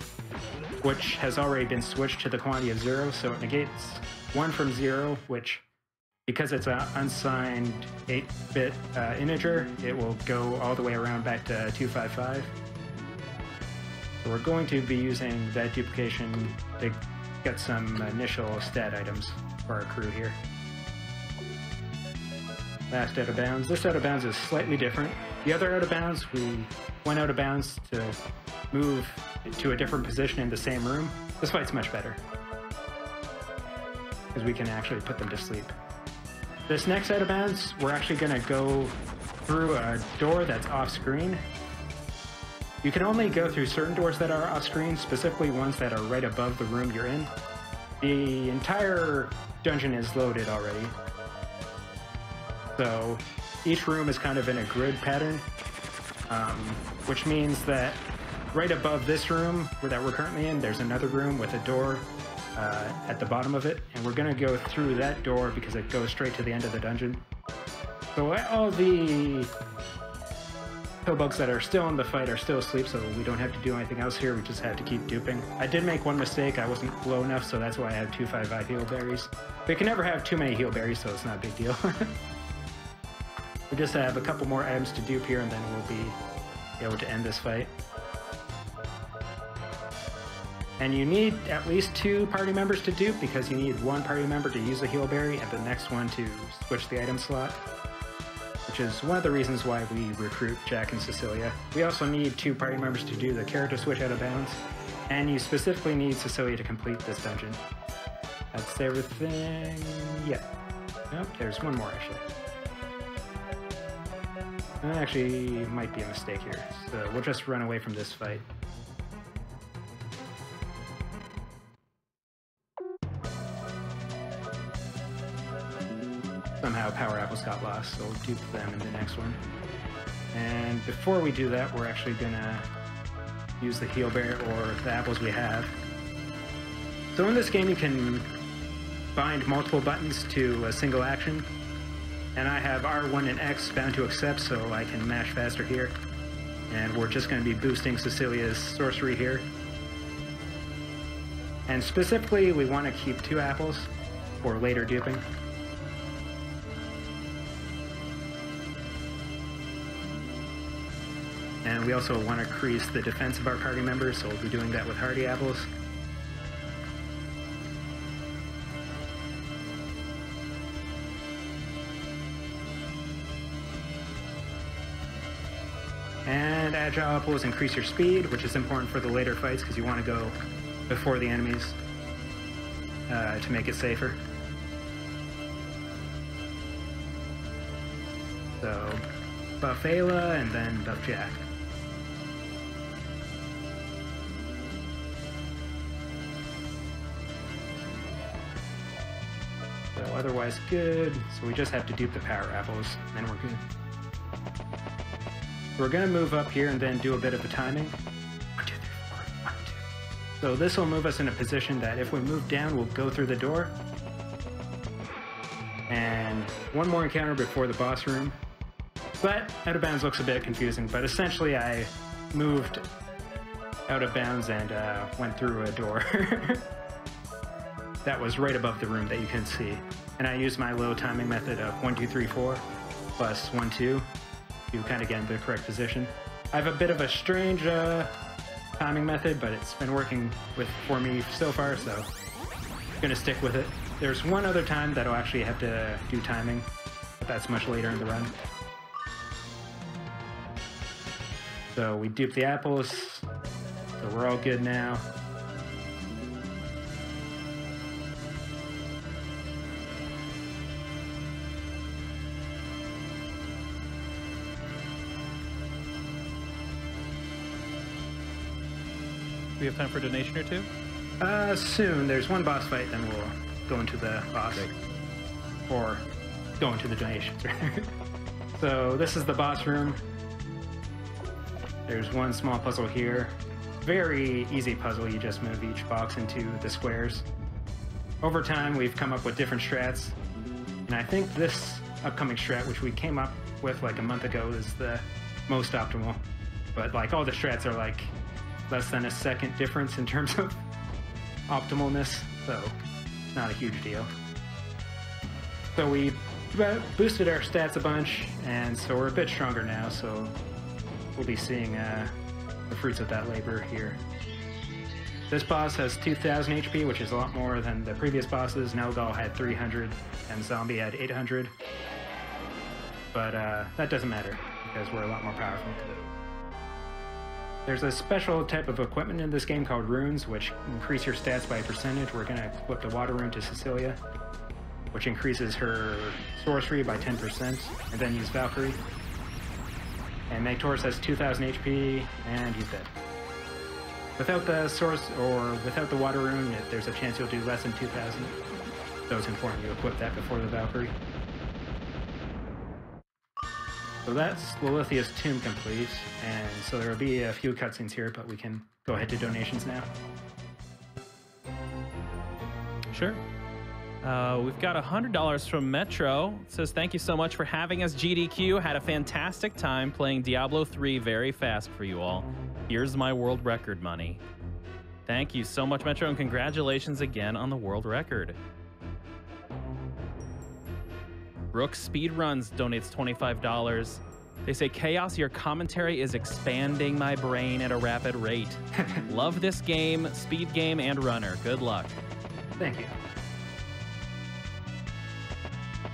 which has already been switched to the quantity of 0, so it negates 1 from 0, which, because it's an unsigned 8-bit integer, it will go all the way around back to 255. So we're going to be using that duplication to get some initial stat items for our crew here. Last out of bounds. This out of bounds is slightly different. The other out of bounds, we went out of bounds to move to a different position in the same room. This fight's much better because we can actually put them to sleep. This next out of bounds, we're actually going to go through a door that's off screen. You can only go through certain doors that are off screen, specifically ones that are right above the room you're in. The entire dungeon is loaded already. So each room is kind of in a grid pattern, which means that right above this room that we're currently in, there's another room with a door at the bottom of it, and we're going to go through that door because it goes straight to the end of the dungeon. So all the pillbugs that are still in the fight are still asleep, so we don't have to do anything else here. We just have to keep duping. I did make one mistake. I wasn't low enough, so that's why I have 255 heal berries. But you can never have too many heal berries, so it's not a big deal. We just have a couple more items to dupe here, and then we'll be able to end this fight. And you need at least 2 party members to dupe, because you need 1 party member to use the heal berry and the next one to switch the item slot, which is one of the reasons why we recruit Jack and Cecilia. We also need 2 party members to do the character switch out of bounds, and you specifically need Cecilia to complete this dungeon. That's everything. Yeah. Nope, there's one more actually. Actually, might be a mistake here, so we'll just run away from this fight. Somehow power apples got lost, so we'll dupe them in the next one. And before we do that, we're actually gonna use the heal bear or the apples we have. So in this game you can bind multiple buttons to a single action, and I have R1 and X bound to accept, so I can mash faster here. And we're just going to be boosting Cecilia's sorcery here. And specifically, we want to keep 2 apples for later duping. And we also want to increase the defense of our party members, so we'll be doing that with hardy apples. And agile apples increase your speed, which is important for the later fights because you want to go before the enemies to make it safer. So buff Ayla and then buff Jack. So otherwise good. So we just have to dupe the power apples, and then we're good. We're going to move up here and then do a bit of a timing. 1, 2, 3, 4, 1, 2. So this will move us in a position that if we move down, we'll go through the door. And one more encounter before the boss room. But out of bounds looks a bit confusing, but essentially I moved out of bounds and went through a door. That was right above the room that you can see. And I used my low timing method of 1, 2, 3, 4 plus 1, 2. You kind of get in the correct position. I have a bit of a strange timing method, but it's been working for me so far, so I'm gonna stick with it. There's one other time that I'll actually have to do timing, but that's much later in the run. So we dupe the apples, so we're all good now. We have time for a donation or 2? Soon. There's one boss fight, then we'll go into the boss. Great. Or go into the donations. So this is the boss room. There's one small puzzle here. Very easy puzzle, you just move each box into the squares. Over time, we've come up with different strats. And I think this upcoming strat, which we came up with like a month ago, is the most optimal. But like all the strats are like less than a second difference in terms of optimalness, so not a huge deal. So we boosted our stats a bunch, and so we're a bit stronger now, so we'll be seeing the fruits of that labor here. This boss has 2,000 HP, which is a lot more than the previous bosses. Nelgal had 300, and Zombie had 800. But that doesn't matter, because we're a lot more powerful. There's a special type of equipment in this game called runes, which increase your stats by a percentage. We're going to equip the water rune to Cecilia, which increases her sorcery by 10%, and then use Valkyrie. And Magtaurus has 2,000 HP, and he's dead. Without the source, or without the water rune, there's a chance you'll do less than 2,000. So it's important you equip that before the Valkyrie. So that's Lilithia's tomb complete, and so there will be a few cutscenes here, but we can go ahead to donations now. Sure. We've got $100 from Metro. It says, thank you so much for having us, GDQ. Had a fantastic time playing Diablo 3 very fast for you all. Here's my world record money. Thank you so much, Metro, and congratulations again on the world record. Brooks Speedruns donates $25. They say, Chaos, your commentary is expanding my brain at a rapid rate. Love this game, speed game, and runner. Good luck. Thank you.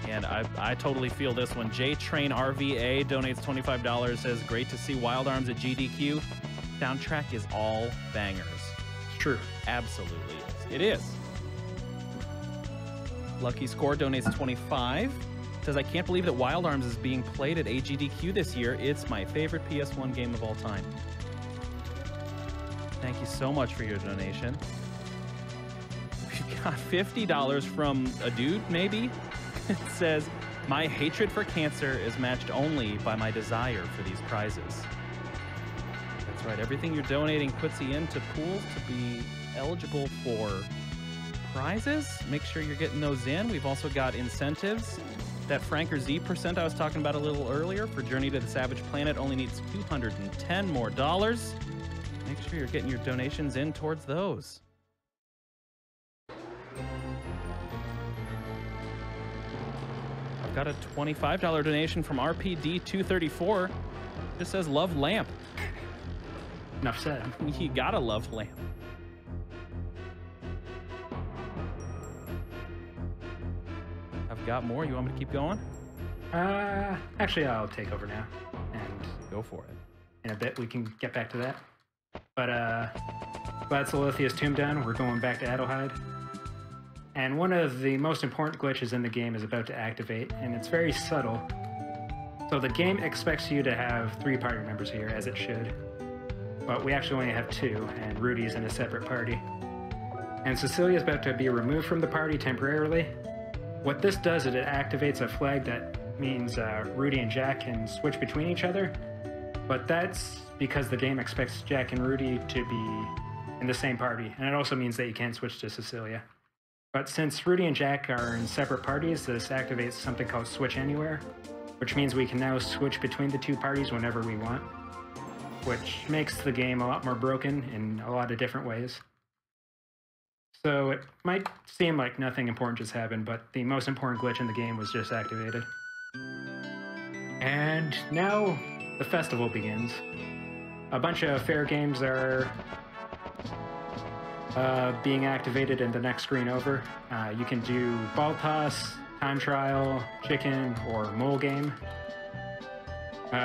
And I totally feel this one. J-Train RVA donates $25, says, great to see Wild Arms at GDQ. Soundtrack is all bangers. True. Absolutely is. It is. Lucky Score donates 25. Says, I can't believe that Wild Arms is being played at AGDQ this year. It's my favorite PS1 game of all time. Thank you so much for your donation. We got $50 from a dude, maybe? It says, my hatred for cancer is matched only by my desire for these prizes. That's right. Everything you're donating puts you into pools to be eligible for prizes. Make sure you're getting those in. We've also got incentives. That Franker Z% I was talking about a little earlier for Journey to the Savage Planet only needs $210 more. Make sure you're getting your donations in towards those. I've got a $25 donation from RPD234. Just says, love lamp. Enough said. You gotta love lamp. Got more? You want me to keep going? Actually, I'll take over now. And go for it. In a bit, we can get back to that. But, glad Silithia's tomb down. We're going back to Adelheid. And one of the most important glitches in the game is about to activate, and it's very subtle. So the game expects you to have 3 party members here, as it should. But we actually only have 2, and Rudy's in a separate party. And Cecilia's about to be removed from the party temporarily. What this does is it activates a flag that means Rudy and Jack can switch between each other, but that's because the game expects Jack and Rudy to be in the same party, and it also means that you can't switch to Cecilia. But since Rudy and Jack are in separate parties, this activates something called Switch Anywhere, which means we can now switch between the 2 parties whenever we want, which makes the game a lot more broken in a lot of different ways. So it might seem like nothing important just happened, but the most important glitch in the game was just activated. And now the festival begins. A bunch of fair games are being activated in the next screen over. You can do ball toss, time trial, chicken, or mole game.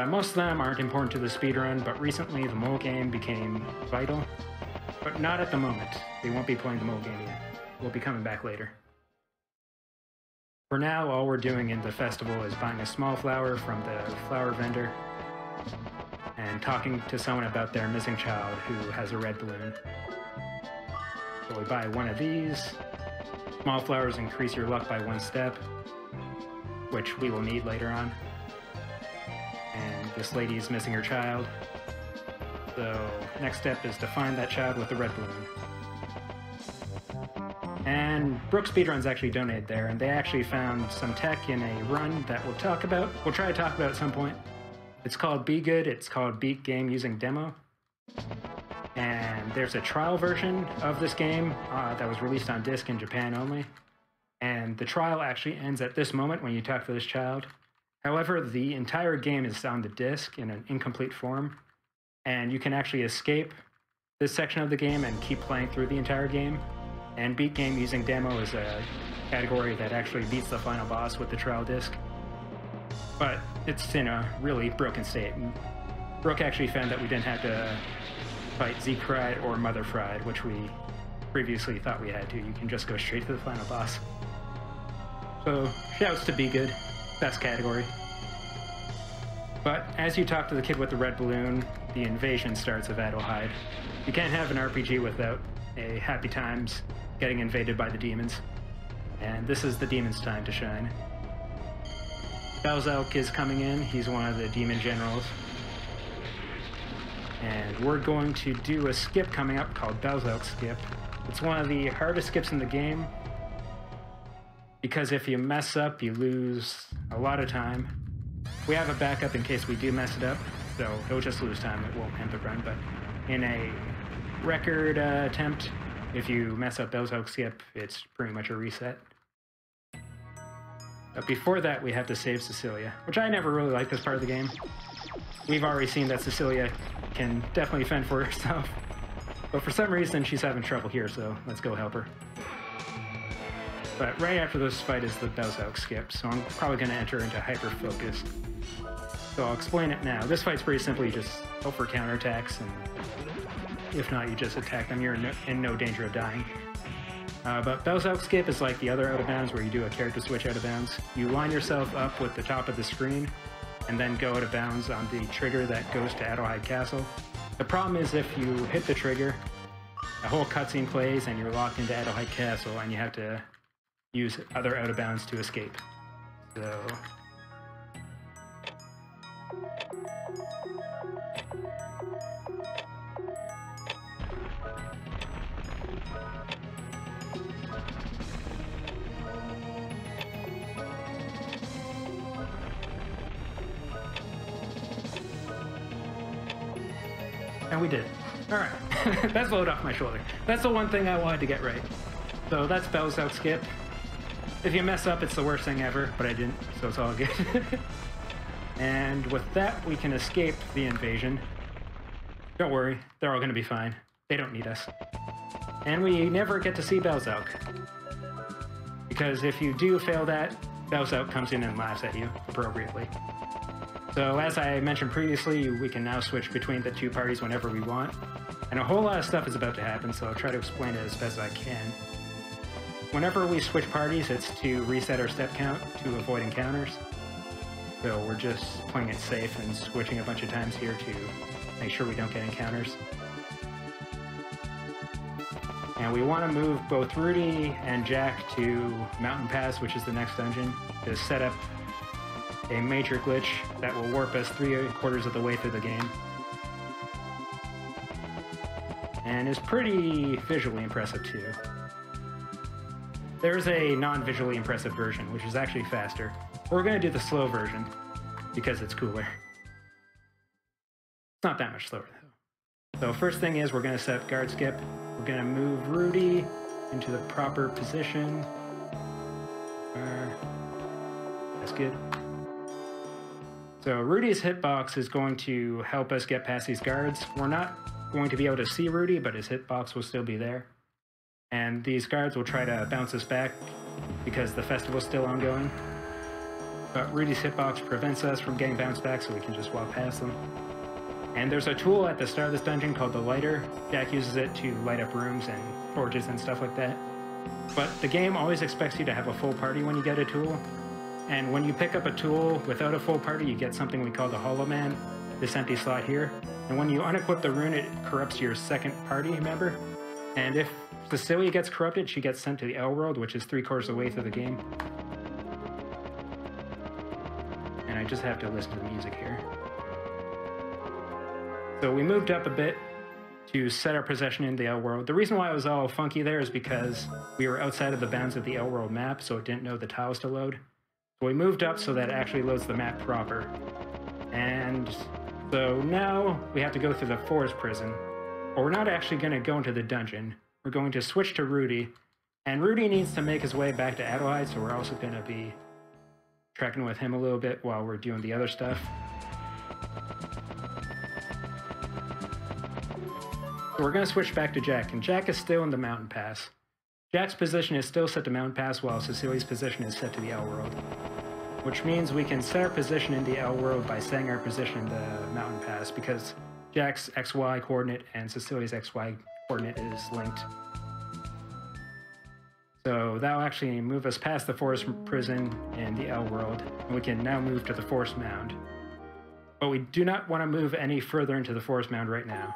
Most of them aren't important to the speedrun, but recently the mole game became vital. But not at the moment. They won't be playing the mole game yet. We'll be coming back later. For now, all we're doing in the festival is buying a small flower from the flower vendor and talking to someone about their missing child who has a red balloon. So we buy 1 of these. Small flowers increase your luck by 1 step, which we will need later on. And this lady is missing her child. So next step is to find that child with the red balloon. And Brooks Speedruns actually donated there, and they actually found some tech in a run that we'll try to talk about at some point. It's called Be Good, it's called Beat Game Using Demo. And there's a trial version of this game that was released on disc in Japan only. And the trial actually ends at this moment when you talk to this child. However, the entire game is on the disc in an incomplete form. And you can actually escape this section of the game and keep playing through the entire game. And Beat Game Using Demo is a category that actually beats the final boss with the trial disc. But it's in a really broken state. And Brooke actually found that we didn't have to fight Zeke-Fried or Mother-Fried, which we previously thought we had to. You can just go straight to the final boss. So, shouts to Be Good. Best category. But as you talk to the kid with the red balloon, the invasion starts of Adelheid. You can't have an RPG without a happy times getting invaded by the demons. And this is the demons' time to shine. Belzelk is coming in. He's one of the demon generals. And we're going to do a skip coming up called Belzelk Skip. It's one of the hardest skips in the game, because if you mess up, you lose a lot of time. We have a backup in case we do mess it up, so it'll just lose time. It won't end the run, but in a record attempt, if you mess up Belzelk Skip, it's pretty much a reset. But before that, we have to save Cecilia, which I never really liked this part of the game. We've already seen that Cecilia can definitely fend for herself. But for some reason, she's having trouble here, so let's go help her. But right after this fight is the Belzalk skip, so I'm probably going to enter into hyper-focus. So I'll explain it now. This fight's pretty simply just hope for counterattacks, and if not, you just attack them. You're in no danger of dying. But Belzalk skip is like the other out-of-bounds where you do a character switch out-of-bounds. You line yourself up with the top of the screen, and then go out-of-bounds on the trigger that goes to Adelheid Castle. The problem is if you hit the trigger, a whole cutscene plays and you're locked into Adelheid Castle, and you have to use other out-of-bounds to escape. So... And we did. Alright. That's a load off my shoulder. That's the one thing I wanted to get right. So that's Belzalk skip. If you mess up, it's the worst thing ever, but I didn't, so it's all good. And with that, we can escape the invasion. Don't worry, they're all going to be fine. They don't need us. And we never get to see Belzalk. Because if you do fail that, Belzalk comes in and laughs at you appropriately. So as I mentioned previously, we can now switch between the two parties whenever we want. And a whole lot of stuff is about to happen, so I'll try to explain it as best I can. Whenever we switch parties, it's to reset our step count to avoid encounters. So we're just playing it safe and switching a bunch of times here to make sure we don't get encounters. And we want to move both Rudy and Jack to Mountain Pass, which is the next dungeon, to set up a major glitch that will warp us 3/4 of the way through the game. And is pretty visually impressive too. There's a non-visually impressive version, which is actually faster. We're going to do the slow version, because it's cooler. It's not that much slower though. So first thing is we're going to set guard skip. We're going to move Rudy into the proper position. That's good. So Rudy's hitbox is going to help us get past these guards. We're not going to be able to see Rudy, but his hitbox will still be there. And these guards will try to bounce us back because the festival's still ongoing. But Rudy's hitbox prevents us from getting bounced back, so we can just walk past them. And there's a tool at the start of this dungeon called the lighter. Jack uses it to light up rooms and torches and stuff like that. But the game always expects you to have a full party when you get a tool. And when you pick up a tool without a full party, you get something we call the Hollow Man, this empty slot here. And when you unequip the rune, it corrupts your second party member. And if Cecilia gets corrupted, she gets sent to the L world, which is 3/4 of the way through the game. And I just have to listen to the music here. So we moved up a bit to set our possession in the L world. The reason why it was all funky there is because we were outside of the bounds of the L world map, so it didn't know the tiles to load. So we moved up so that it actually loads the map proper. And so now we have to go through the forest prison. But we're not actually going to go into the dungeon. We're going to switch to Rudy. And Rudy needs to make his way back to Adelheid, so we're also going to be tracking with him a little bit while we're doing the other stuff. So we're going to switch back to Jack, and Jack is still in the Mountain Pass. Jack's position is still set to Mountain Pass, while Cecilia's position is set to the L world. Which means we can set our position in the L world by setting our position in the Mountain Pass, because Jack's XY coordinate and Cecilia's XY coordinate is linked. So that'll actually move us past the forest prison in the L world, and we can now move to the forest mound. But we do not want to move any further into the forest mound right now,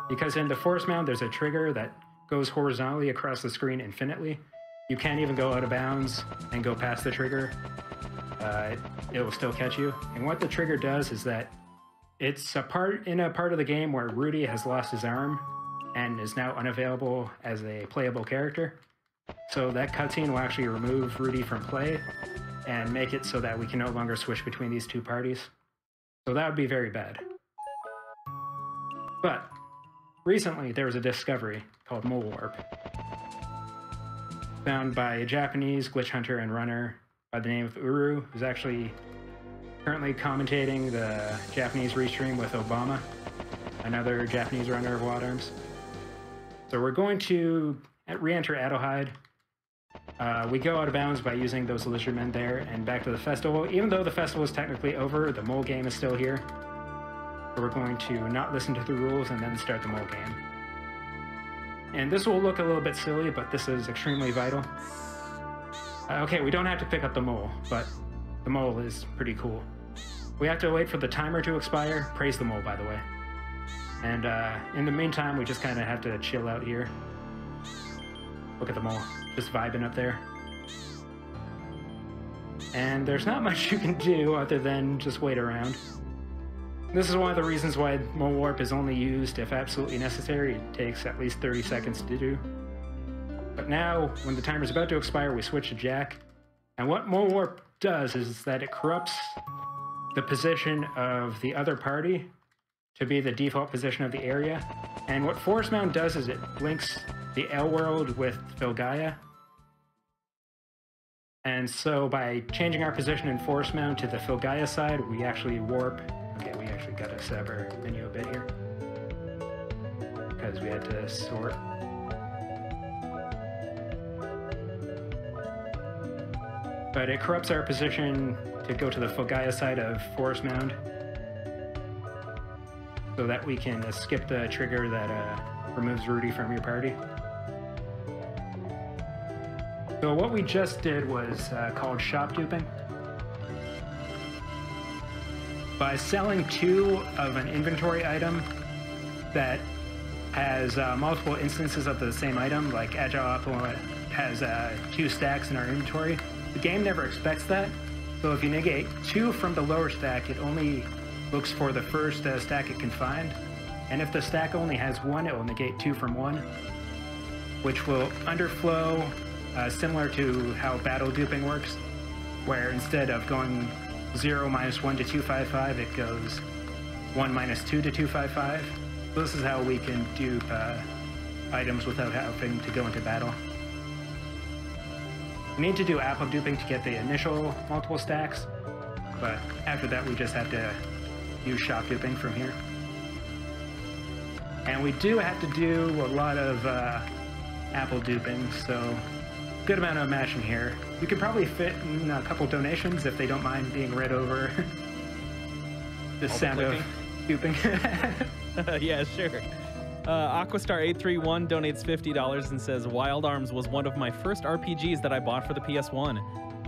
because in the forest mound there's a trigger that goes horizontally across the screen infinitely. You can't even go out of bounds and go past the trigger. It will still catch you. And what the trigger does is that it's a part of the game where Rudy has lost his arm and is now unavailable as a playable character. So that cutscene will actually remove Rudy from play and make it so that we can no longer switch between these two parties. So that would be very bad. But recently there was a discovery called Mole Warp, found by a Japanese glitch hunter and runner by the name of Uru, who's actually currently commentating the Japanese restream with Obama, another Japanese runner of Wild Arms. So we're going to re-enter Adelheid. We go out of bounds by using those lizardmen there and back to the festival. Even though the festival is technically over, the mole game is still here. So we're going to not listen to the rules and then start the mole game. And this will look a little bit silly, but this is extremely vital. Okay, we don't have to pick up the mole, but the mole is pretty cool. We have to wait for the timer to expire. Praise the mole, by the way. And in the meantime, we just kind of have to chill out here. Look at the mole, just vibing up there. And there's not much you can do other than just wait around. This is one of the reasons why Mole Warp is only used if absolutely necessary. It takes at least 30 seconds to do. But now, when the timer's about to expire, we switch to Jack. And what Mole Warp does is that it corrupts the position of the other party to be the default position of the area. And what Forest Mound does is it links the L world with Filgaia. And so by changing our position in Forest Mound to the Filgaia side, we actually warp. Okay, we actually got to set up our menu a bit here because we had to sort. But it corrupts our position to go to the Filgaia side of Forest Mound so that we can skip the trigger that removes Rudy from your party. So what we just did was called shop duping. By selling 2 of an inventory item that has multiple instances of the same item, like Agile Apple has 2 stacks in our inventory, the game never expects that. So if you negate 2 from the lower stack, it only looks for the first stack it can find. And if the stack only has 1, it will negate 2 from 1, which will underflow, similar to how battle duping works, where instead of going 0 minus 1 to 255, it goes 1 minus 2 to 255. So this is how we can dupe items without having to go into battle. We need to do apple duping to get the initial multiple stacks, but after that we just have to use shop duping from here. And we do have to do a lot of apple duping, so good amount of mashing here. You could probably fit in a couple donations if they don't mind being read over. The sound of duping. Yeah, sure. Aquastar831 donates $50 and says, Wild Arms was one of my first RPGs that I bought for the PS1.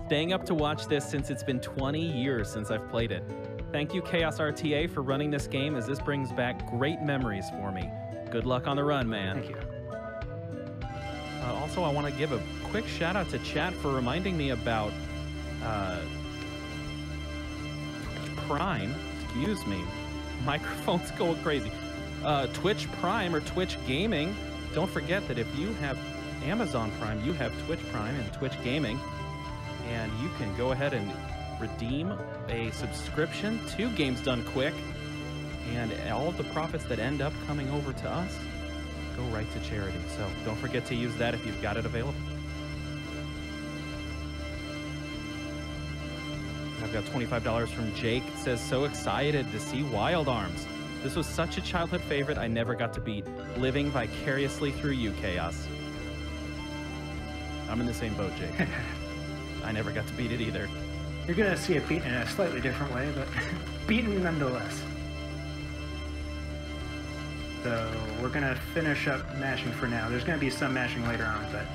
Staying up to watch this since it's been 20 years since I've played it. Thank you, cha0sRTA, for running this game, as this brings back great memories for me. Good luck on the run, man. Thank you. Also, I want to give a quick shout out to chat for reminding me about Prime. Excuse me. Microphone's going crazy. Twitch Prime or Twitch Gaming. Don't forget that if you have Amazon Prime, you have Twitch Prime and Twitch Gaming, and you can go ahead and redeem a subscription to Games Done Quick, and all of the profits that end up coming over to us go right to charity. So don't forget to use that if you've got it available. I've got $25 from Jake. It says, so excited to see Wild Arms. This was such a childhood favorite I never got to beat. Living vicariously through you, Chaos. I'm in the same boat, Jake. I never got to beat it either. You're gonna see it beaten in a slightly different way, but beaten nonetheless. So we're gonna finish up mashing for now. There's gonna be some mashing later on, but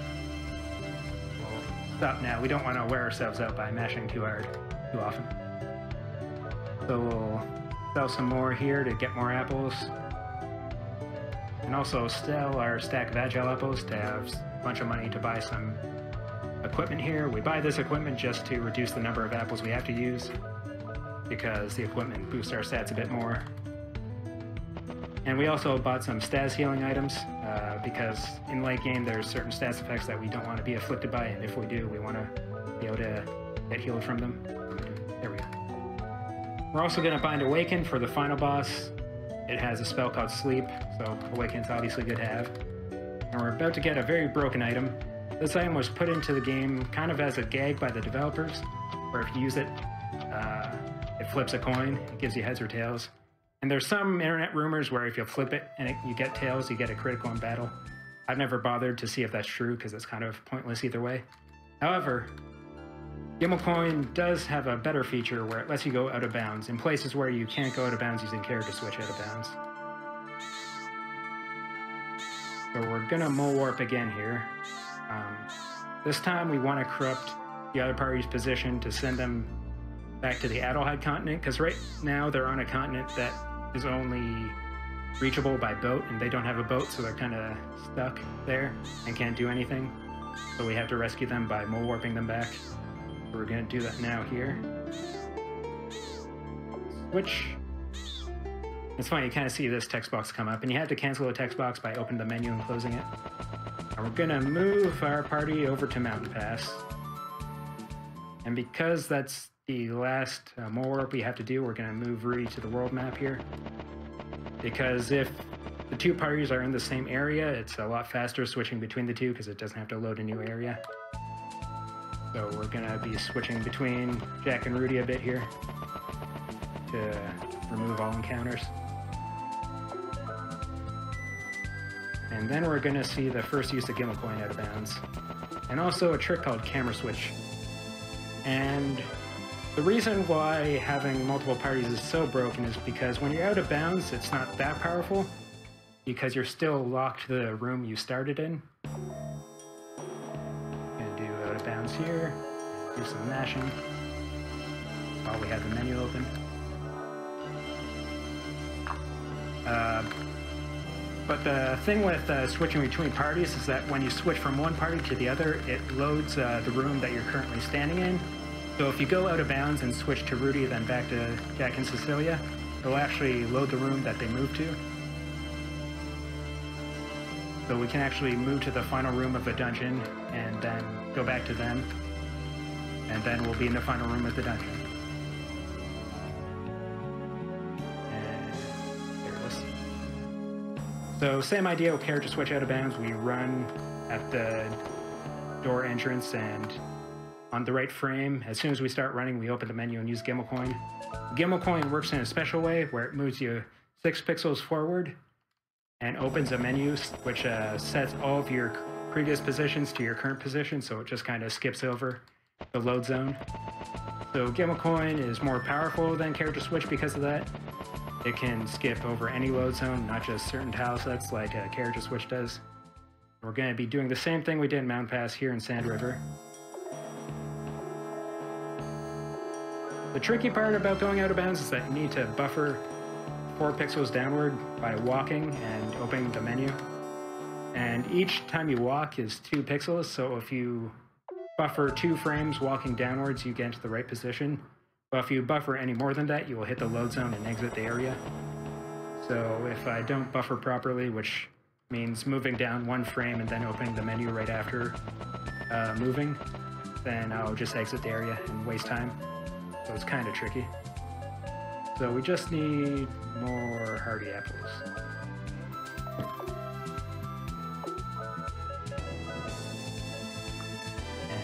we'll stop now. We don't want to wear ourselves out by mashing too hard, too often. So we'll sell some more here to get more apples, and also sell our stack of Agile apples to have a bunch of money to buy some equipment here. We buy this equipment just to reduce the number of apples we have to use, because the equipment boosts our stats a bit more. And we also bought some stats healing items, because in late game there's certain stats effects that we don't want to be afflicted by, and if we do, we want to be able to get healed from them. There we go. We're also going to bind Awaken for the final boss. It has a spell called Sleep, so Awaken's obviously good to have. And we're about to get a very broken item. This item was put into the game kind of as a gag by the developers, where if you use it, it flips a coin. It gives you heads or tails. And there's some internet rumors where if you flip it and you get tails, you get a critical in battle. I've never bothered to see if that's true because it's kind of pointless either way. However, Gimelcoin does have a better feature where it lets you go out of bounds in places where you can't go out of bounds using character switch out of bounds. So we're gonna mole warp again here. This time we want to corrupt the other party's position to send them back to the Adelheid continent, because right now they're on a continent that is only reachable by boat, and they don't have a boat, so they're kind of stuck there and can't do anything. So we have to rescue them by mole warping them back. So we're going to do that now here. Switch. It's funny, you kind of see this text box come up, and you have to cancel a text box by opening the menu and closing it. And we're going to move our party over to Mountain Pass. And because that's the last mole warp we have to do, we're going to move Rudy to the world map here. Because if the two parties are in the same area, it's a lot faster switching between the two because it doesn't have to load a new area. So we're going to be switching between Jack and Rudy a bit here to remove all encounters. And then we're going to see the first use of Gimelcoin out of bounds. And also a trick called camera switch. And the reason why having multiple parties is so broken is because when you're out of bounds, it's not that powerful because you're still locked to the room you started in. Gonna do out of bounds here, do some mashing while we have the menu open. But the thing with switching between parties is that when you switch from one party to the other, it loads the room that you're currently standing in. So if you go out of bounds and switch to Rudy, then back to Jack and Cecilia, it'll actually load the room that they moved to. So we can actually move to the final room of the dungeon and then go back to them. And then we'll be in the final room of the dungeon. And there it is. So same idea with character switch out of bounds. We run at the door entrance and on the right frame, as soon as we start running, we open the menu and use Gimelcoin. Gimelcoin works in a special way where it moves you 6 pixels forward and opens a menu which sets all of your previous positions to your current position, so it just kind of skips over the load zone. So Gimelcoin is more powerful than character switch because of that. It can skip over any load zone, not just certain tile sets like character switch does. We're going to be doing the same thing we did in Mountain Pass here in Sand River. The tricky part about going out of bounds is that you need to buffer 4 pixels downward by walking and opening the menu. And each time you walk is 2 pixels, so if you buffer 2 frames walking downwards, you get into the right position. But if you buffer any more than that, you will hit the load zone and exit the area. So if I don't buffer properly, which means moving down 1 frame and then opening the menu right after moving, then I'll just exit the area and waste time. So it's kind of tricky. So we just need more hardy apples.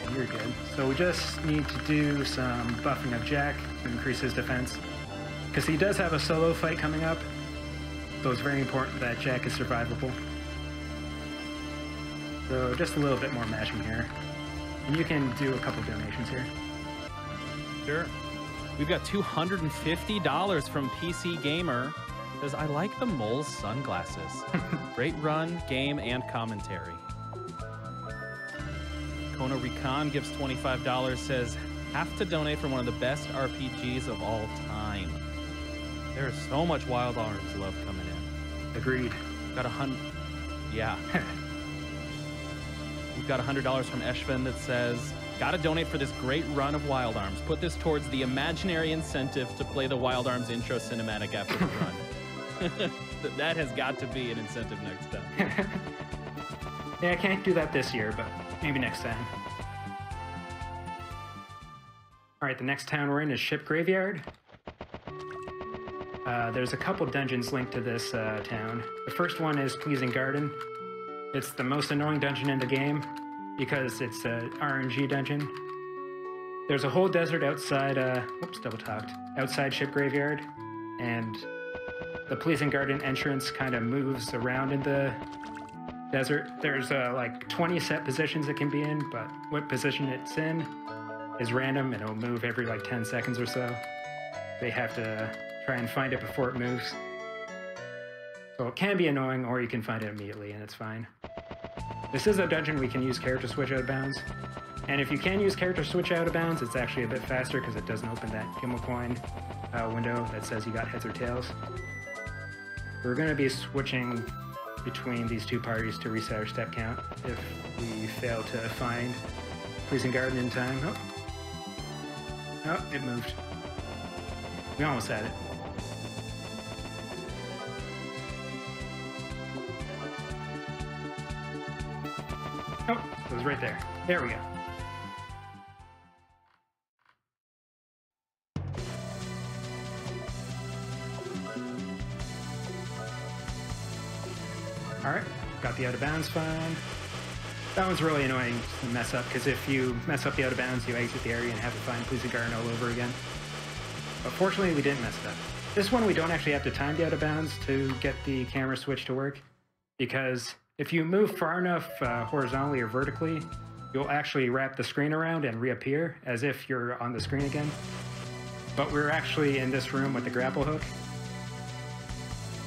And you're good. So we just need to do some buffing of Jack to increase his defense. Because he does have a solo fight coming up, so it's very important that Jack is survivable. So just a little bit more mashing here. And you can do a couple donations here. Sure. We've got $250 from PC Gamer. Says, I like the mole's sunglasses. Great run, game, and commentary. Kona Recon gives $25. Says, have to donate for one of the best RPGs of all time. There's so much Wild Arms love coming in. Agreed. Got $100. Yeah. We've got $100 from Eshvin that says, gotta donate for this great run of Wild Arms. Put this towards the imaginary incentive to play the Wild Arms intro cinematic after the run. That has got to be an incentive next time. Yeah, I can't do that this year, but maybe next time. Alright, the next town we're in is Ship Graveyard. There's a couple dungeons linked to this town. The first one is Pleasing Garden. It's the most annoying dungeon in the game because it's an RNG dungeon. There's a whole desert outside, oops, double talked, outside Ship Graveyard, and the Pleasing Garden entrance kind of moves around in the desert. There's like 20 set positions it can be in, but what position it's in is random and it'll move every like 10 seconds or so. They have to try and find it before it moves. So it can be annoying, or you can find it immediately and it's fine. This is a dungeon we can use character switch out of bounds. And if you can use character switch out of bounds, it's actually a bit faster because it doesn't open that Gimmel coin window that says you got heads or tails. We're going to be switching between these two parties to reset our step count if we fail to find Pleasing Garden in time. Oh, it moved. We almost had it. Oh, it was right there. There we go. Alright, got the out of bounds found. That one's really annoying to mess up, because if you mess up the out of bounds, you exit the area and have to find Pleasing Garden all over again. But fortunately, we didn't mess it up. This one, we don't actually have to time the out of bounds to get the camera switch to work, because if you move far enough horizontally or vertically, you'll actually wrap the screen around and reappear as if you're on the screen again. But we're actually in this room with the grapple hook.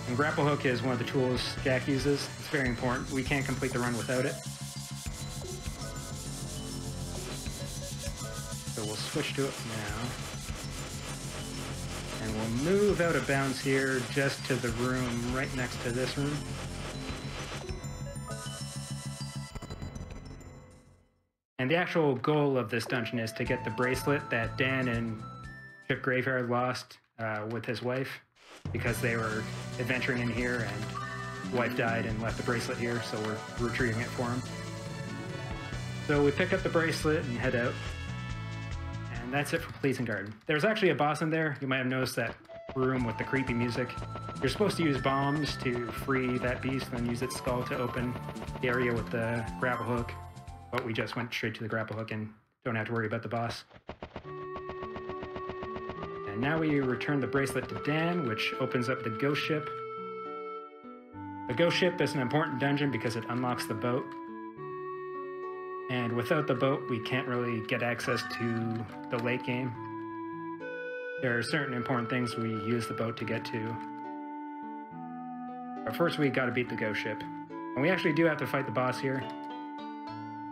And grapple hook is one of the tools Jack uses. It's very important. We can't complete the run without it. So we'll switch to it now. And we'll move out of bounds here just to the room right next to this room. And the actual goal of this dungeon is to get the bracelet that Dan and Ship Graveyard lost with his wife, because they were adventuring in here and wife died and left the bracelet here, so we're retrieving it for him. So we pick up the bracelet and head out. And that's it for Pleasing Garden. There's actually a boss in there. You might have noticed that room with the creepy music. You're supposed to use bombs to free that beast, and then use its skull to open the area with the grapple hook. But we just went straight to the grapple hook and don't have to worry about the boss. And now we return the bracelet to Dan, which opens up the ghost ship. The ghost ship is an important dungeon because it unlocks the boat. And without the boat, we can't really get access to the late game. There are certain important things we use the boat to get to. But first we gotta beat the ghost ship. And we actually do have to fight the boss here.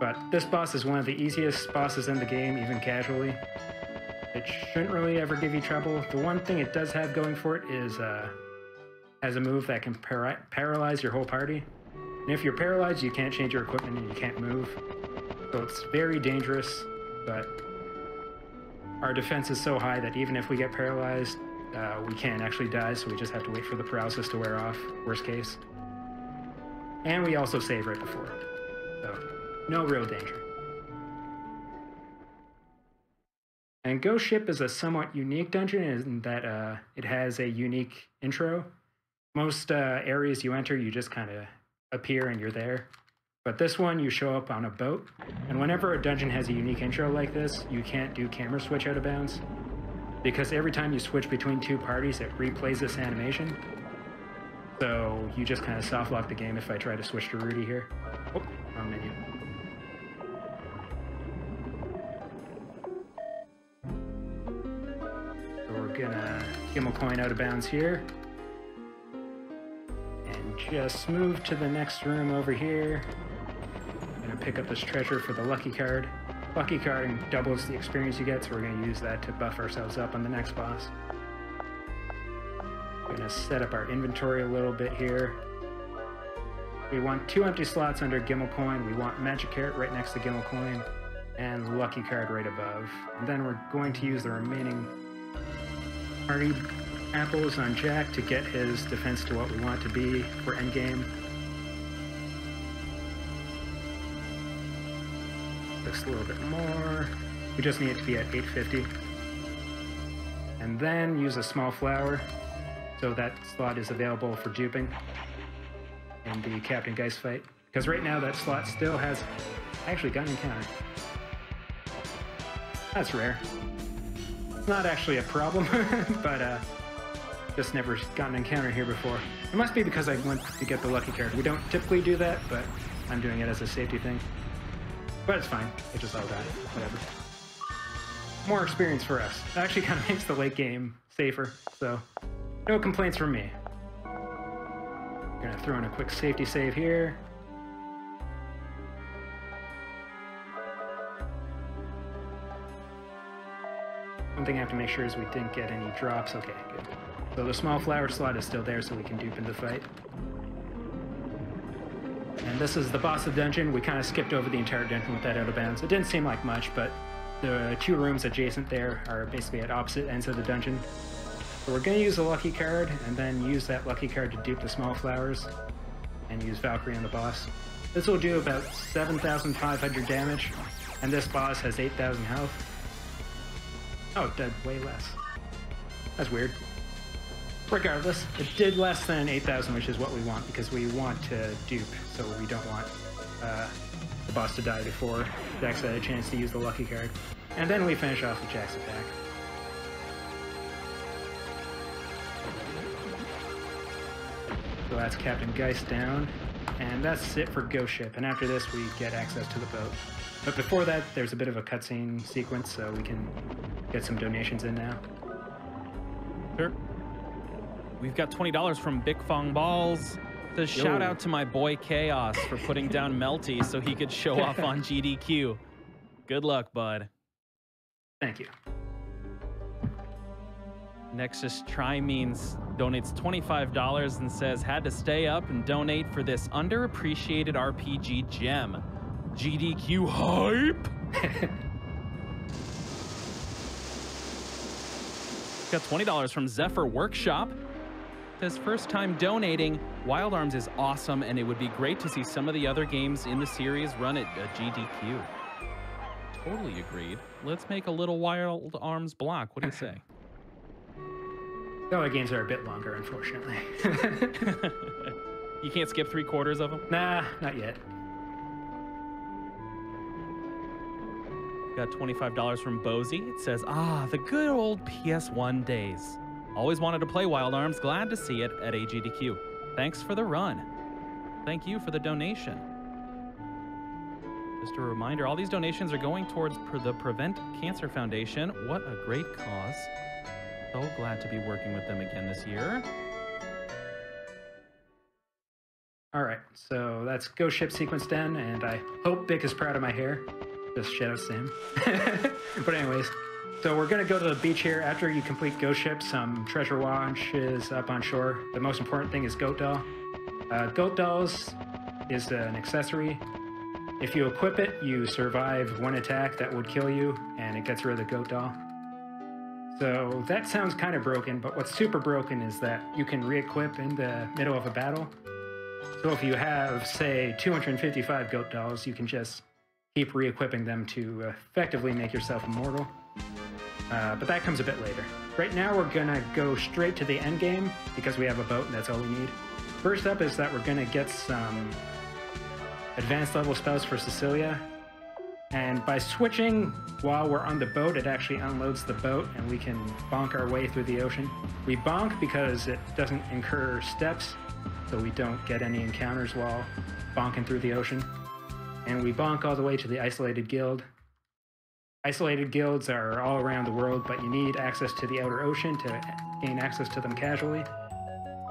But this boss is one of the easiest bosses in the game, even casually. It shouldn't really ever give you trouble. The one thing it does have going for it is has a move that can paralyze your whole party. And if you're paralyzed, you can't change your equipment and you can't move. So it's very dangerous, but our defense is so high that even if we get paralyzed, we can't actually die, so we just have to wait for the paralysis to wear off, worst case. And we also save right before. So, no real danger. And Ghost Ship is a somewhat unique dungeon in that it has a unique intro. Most areas you enter, you just kind of appear and you're there. But this one, you show up on a boat. And whenever a dungeon has a unique intro like this, you can't do camera switch out of bounds. Because every time you switch between two parties, it replays this animation. So you just kind of soft lock the game if I try to switch to Rudy here. Oh, wrong menu. So we're gonna Gimmel coin out of bounds here. And just move to the next room over here. I'm gonna pick up this treasure for the lucky card. Lucky card doubles the experience you get, so we're gonna use that to buff ourselves up on the next boss. We're gonna set up our inventory a little bit here. We want 2 empty slots under Gimmel coin. We want magic carrot right next to Gimmel coin, and lucky card right above. And then we're going to use the remaining party apples on Jack to get his defense to what we want it to be for endgame. Just a little bit more. We just need it to be at 850. And then use a small flower so that slot is available for duping in the Captain Geist fight. Because right now that slot still has actually gun encounter. That's rare. It's not actually a problem, but just never gotten an encounter here before. It must be because I went to get the lucky card. We don't typically do that, but I'm doing it as a safety thing. But it's fine. It just all died. Whatever. More experience for us. It actually kind of makes the late game safer, so no complaints from me. Gonna throw in a quick safety save here. One thing I have to make sure is we didn't get any drops. Okay, good. So the small flower slot is still there so we can dupe into the fight. And this is the boss of the dungeon. We kind of skipped over the entire dungeon with that out of bounds. It didn't seem like much, but the two rooms adjacent there are basically at opposite ends of the dungeon. So we're going to use a lucky card, and then use that lucky card to dupe the small flowers, and use Valkyrie on the boss. This will do about 7,500 damage, and this boss has 8,000 health. Oh, it did way less. That's weird. Regardless, it did less than 8,000, which is what we want, because we want to dupe, so we don't want the boss to die before Jax had a chance to use the lucky card. And then we finish off with Jax attack. So that's Captain Geist down, and that's it for Ghost Ship, and after this we get access to the boat. But before that, there's a bit of a cutscene sequence, so we can get some donations in now. Sure. We've got $20 from Big Fong Balls. Says, shout out to my boy Chaos for putting down Melty so he could show off on GDQ. Good luck, bud. Thank you. Nexus Try Means donates $25 and says, had to stay up and donate for this underappreciated RPG gem. GDQ hype? Got $20 from Zephyr Workshop. Says, first time donating. Wild Arms is awesome, and it would be great to see some of the other games in the series run at GDQ. Totally agreed. Let's make a little Wild Arms block. What do you say? The other games are a bit longer, unfortunately. You can't skip 3/4 of them? Nah, not yet. Got $25 from Bozy. It says, the good old PS1 days. Always wanted to play Wild Arms. Glad to see it at AGDQ. Thanks for the run. Thank you for the donation. Just a reminder, all these donations are going towards the Prevent Cancer Foundation. What a great cause. So glad to be working with them again this year. All right, so that's Ghost Ship sequence done, and I hope Bick is proud of my hair. Just shout outs to him. But anyways, so we're gonna go to the beach here. After you complete Ghost Ship, some treasure launches up on shore. The most important thing is Goat Doll. Goat Dolls is an accessory. If you equip it, you survive one attack that would kill you, and it gets rid of the Goat Doll. So that sounds kind of broken, but what's super broken is that you can re-equip in the middle of a battle. So if you have, say, 255 Goat Dolls, you can just keep re-equipping them to effectively make yourself immortal. But that comes a bit later. Right now we're gonna go straight to the end game because we have a boat and that's all we need. First up is that we're gonna get some advanced level spells for Cecilia. And by switching while we're on the boat, it actually unloads the boat and we can bonk our way through the ocean. We bonk because it doesn't incur steps, so we don't get any encounters while bonking through the ocean. And we bonk all the way to the Isolated Guild. Isolated guilds are all around the world, but you need access to the outer ocean to gain access to them casually.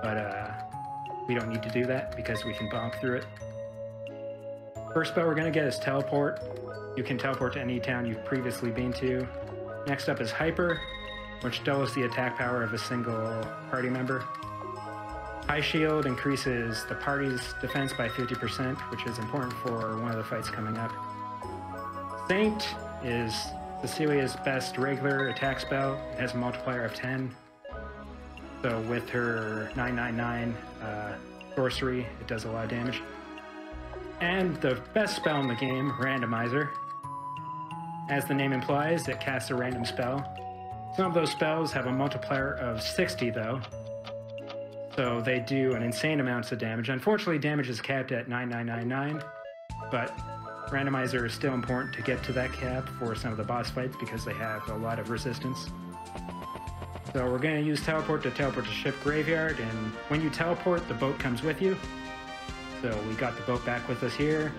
But we don't need to do that because we can bonk through it. First spell we're going to get is Teleport. You can teleport to any town you've previously been to. Next up is Hyper, which doubles the attack power of a single party member. High Shield increases the party's defense by 50%, which is important for one of the fights coming up. Saint is Cecilia's best regular attack spell. It has a multiplier of 10. So with her 999 sorcery, it does a lot of damage. And the best spell in the game, Randomizer. As the name implies, it casts a random spell. Some of those spells have a multiplier of 60 though, so they do an insane amounts of damage. Unfortunately, damage is capped at 9999, but randomizer is still important to get to that cap for some of the boss fights because they have a lot of resistance. So we're going to use teleport to ship graveyard, and when you teleport, the boat comes with you. So we got the boat back with us here.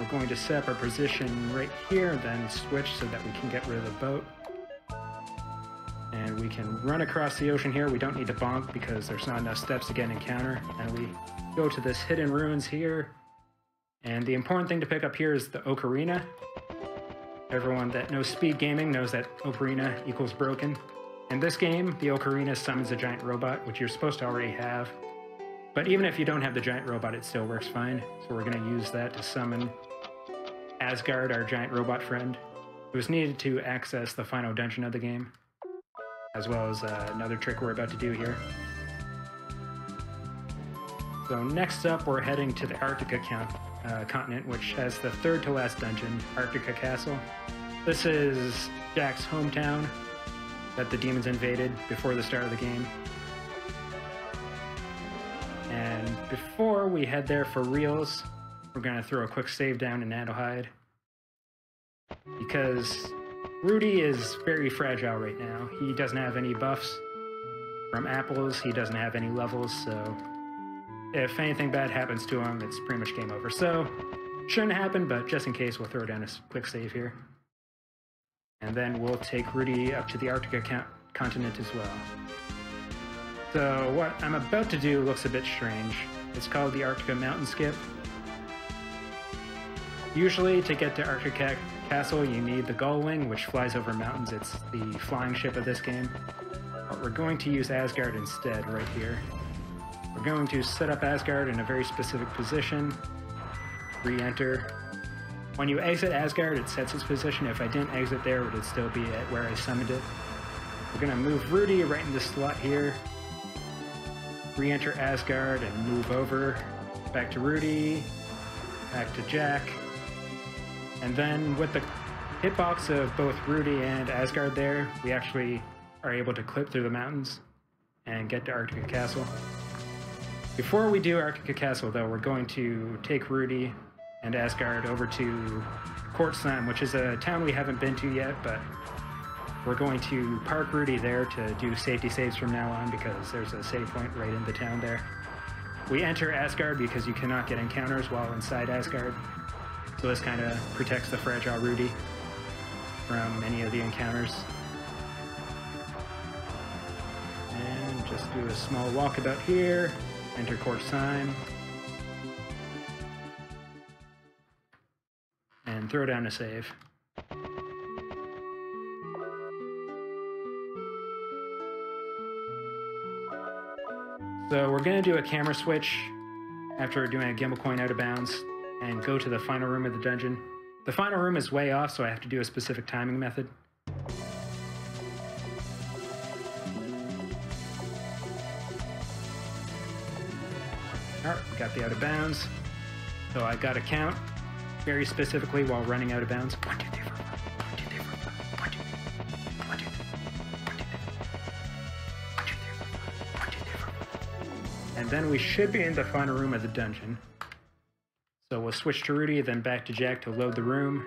We're going to set up our position right here, then switch so that we can get rid of the boat. And we can run across the ocean here. We don't need to bonk because there's not enough steps to get an encounter. And we go to this hidden ruins here. And the important thing to pick up here is the ocarina. Everyone that knows speed gaming knows that ocarina equals broken. In this game, the ocarina summons a giant robot, which you're supposed to already have. But even if you don't have the giant robot, it still works fine. So we're going to use that to summon Asgard, our giant robot friend. It was needed to access the final dungeon of the game, as well as another trick we're about to do here. So next up, we're heading to the Arctica continent, which has the third to last dungeon, Arctica Castle. This is Jack's hometown that the demons invaded before the start of the game. And before we head there for reals, we're going to throw a quick save down in Adelheid, because Rudy is very fragile right now. He doesn't have any buffs from apples, he doesn't have any levels, so if anything bad happens to him, it's pretty much game over. So, shouldn't happen, but just in case, we'll throw down a quick save here. And then we'll take Rudy up to the Arctica continent as well. So what I'm about to do looks a bit strange. It's called the Arctica Mountain Skip. Usually to get to Arctica Castle you need the Gullwing, which flies over mountains. It's the flying ship of this game. But we're going to use Asgard instead right here. We're going to set up Asgard in a very specific position, re-enter. When you exit Asgard, it sets its position. If I didn't exit there, it would still be at where I summoned it. We're going to move Rudy right in this slot here. Re-enter Asgard and move over. Back to Rudy. Back to Jack. And then with the hitbox of both Rudy and Asgard there, we actually are able to clip through the mountains and get to Arctica Castle. Before we do Arctica Castle, though, we're going to take Rudy and Asgard over to Kortsheim, which is a town we haven't been to yet, but we're going to park Rudy there to do safety saves from now on because there's a save point right in the town there. We enter Asgard because you cannot get encounters while inside Asgard, so this kind of protects the fragile Rudy from any of the encounters. And just do a small walkabout here, enter Kortsheim. And throw down a save. So we're going to do a camera switch after doing a gimbal coin out of bounds and go to the final room of the dungeon. The final room is way off, so I have to do a specific timing method. Alright, we got the out of bounds. So I got to count very specifically while running out of bounds. 1, 2, 3, 4, 1, 2, 3, 4, 1, 2, 3, 1, 2, 3, 1, 2, 3, 1, 2, 3, 1, 2, 3, 4. And then we should be in the final room of the dungeon. So we'll switch to Rudy, then back to Jack to load the room.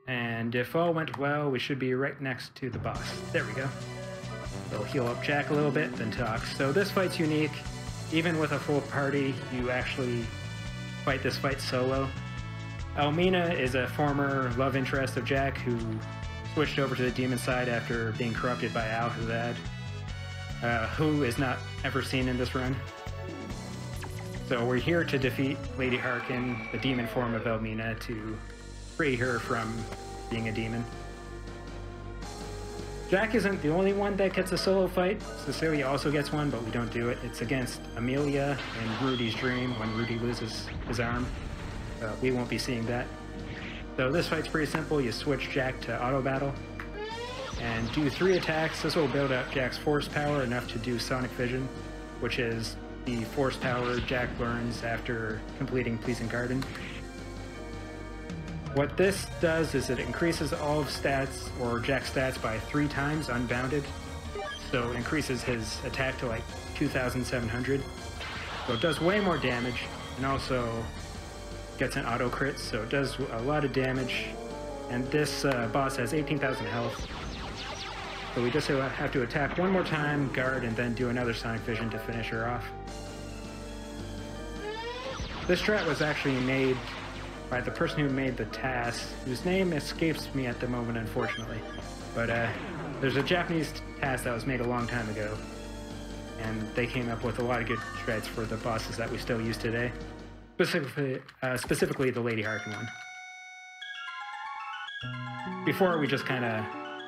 And if all went well, we should be right next to the boss. There we go. We'll heal up Jack a little bit, then talk. So this fight's unique. Even with a full party, you actually fight this fight solo. Elmina is a former love interest of Jack who switched over to the demon side after being corrupted by Alhazad, who is not ever seen in this run. So we're here to defeat Lady Harkin, the demon form of Elmina, to free her from being a demon. Jack isn't the only one that gets a solo fight. Cecilia also gets one, but we don't do it. It's against Amelia in Rudy's dream when Rudy loses his arm. We won't be seeing that. So this fight's pretty simple. You switch Jack to auto battle and do 3 attacks. This will build up Jack's force power enough to do Sonic Vision, which is the force power Jack learns after completing Pleasing Garden. What this does is it increases all of stats, or Jack's stats, by 3 times unbounded. So it increases his attack to like 2,700. So it does way more damage, and also gets an auto crit, so it does a lot of damage. And this boss has 18,000 health. So we just have to attack one more time, guard, and then do another Sonic Vision to finish her off. This strat was actually made by the person who made the task, whose name escapes me at the moment, unfortunately. But there's a Japanese task that was made a long time ago, and they came up with a lot of good strats for the bosses that we still use today. Specifically the Lady Harkin one. Before, we just kind of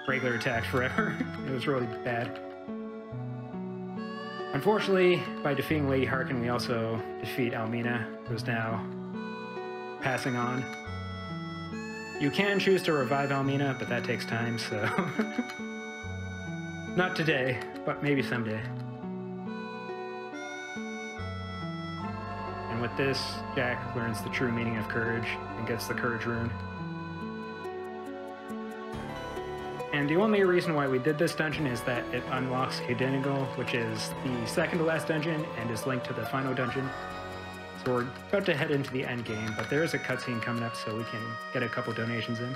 regular attacked forever. It was really bad. Unfortunately, by defeating Lady Harkin, we also defeat Almina, who's now passing on. You can choose to revive Almina, but that takes time, so... Not today, but maybe someday. And with this, Jack learns the true meaning of courage and gets the courage rune. And the only reason why we did this dungeon is that it unlocks Hidenigal, which is the second to last dungeon and is linked to the final dungeon. So we're about to head into the end game, but there is a cutscene coming up so we can get a couple donations in.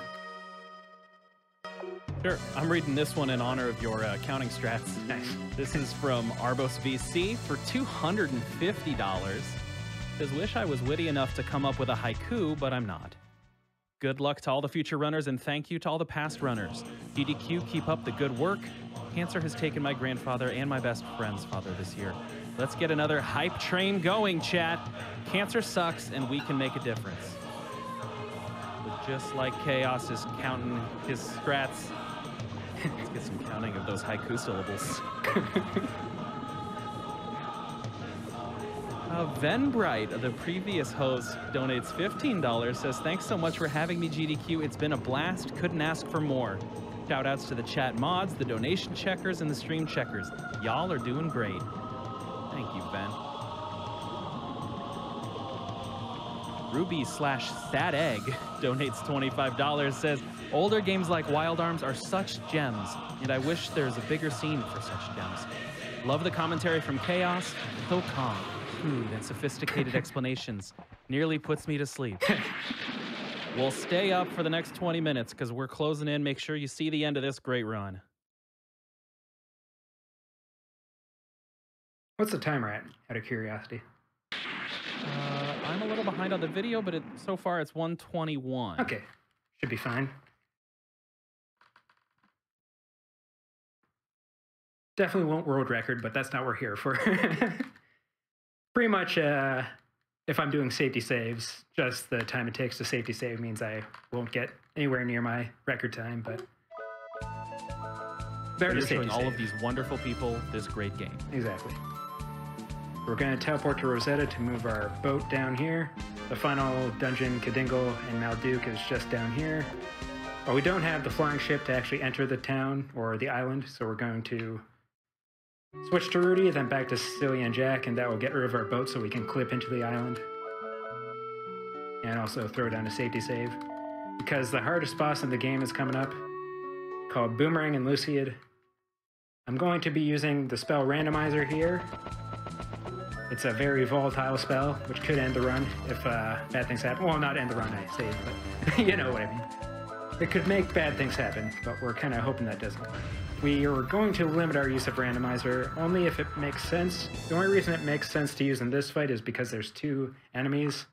Sure. I'm reading this one in honor of your counting strats. Nice. This is from Arbos VC for $250. Says, wish I was witty enough to come up with a haiku, but I'm not. Good luck to all the future runners, and thank you to all the past runners. GDQ, keep up the good work. Cancer has taken my grandfather and my best friend's father this year. Let's get another hype train going, chat. Cancer sucks, and we can make a difference. But just like Chaos is counting his strats, let's get some counting of those haiku syllables. Venbright, the previous host, donates $15, says, thanks so much for having me, GDQ. It's been a blast. Couldn't ask for more. Shout outs to the chat mods, the donation checkers, and the stream checkers. Y'all are doing great. Thank you, Ben. Ruby/SatEgg donates $25, says, older games like Wild Arms are such gems, and I wish there's a bigger scene for such gems. Love the commentary from Chaos. So calm. And sophisticated explanations nearly puts me to sleep. We'll stay up for the next 20 minutes because we're closing in. Make sure you see the end of this great run. What's the timer at, out of curiosity? I'm a little behind on the video, but so far it's 1:21. Okay, should be fine. Definitely won't world record, but that's not what we're here for. Pretty much, if I'm doing safety saves, just the time it takes to safety save means I won't get anywhere near my record time, but better to showing all save. Of these wonderful people this great game. Exactly. We're going to teleport to Rosetta to move our boat down here. The final dungeon, Kadingle and Malduke, is just down here. But we don't have the flying ship to actually enter the town or the island, so we're going to switch to Rudy, then back to Cecilia and Jack, and that will get rid of our boat so we can clip into the island. And also throw down a safety save. Because the hardest boss in the game is coming up, called Boomerang and Luciad. I'm going to be using the spell Randomizer here. It's a very volatile spell, which could end the run if bad things happen. Well, not end the run, I say, but you know what I mean. It could make bad things happen, but we're kind of hoping that doesn't. We are going to limit our use of Randomizer only if it makes sense. The only reason it makes sense to use in this fight is because there's two enemies,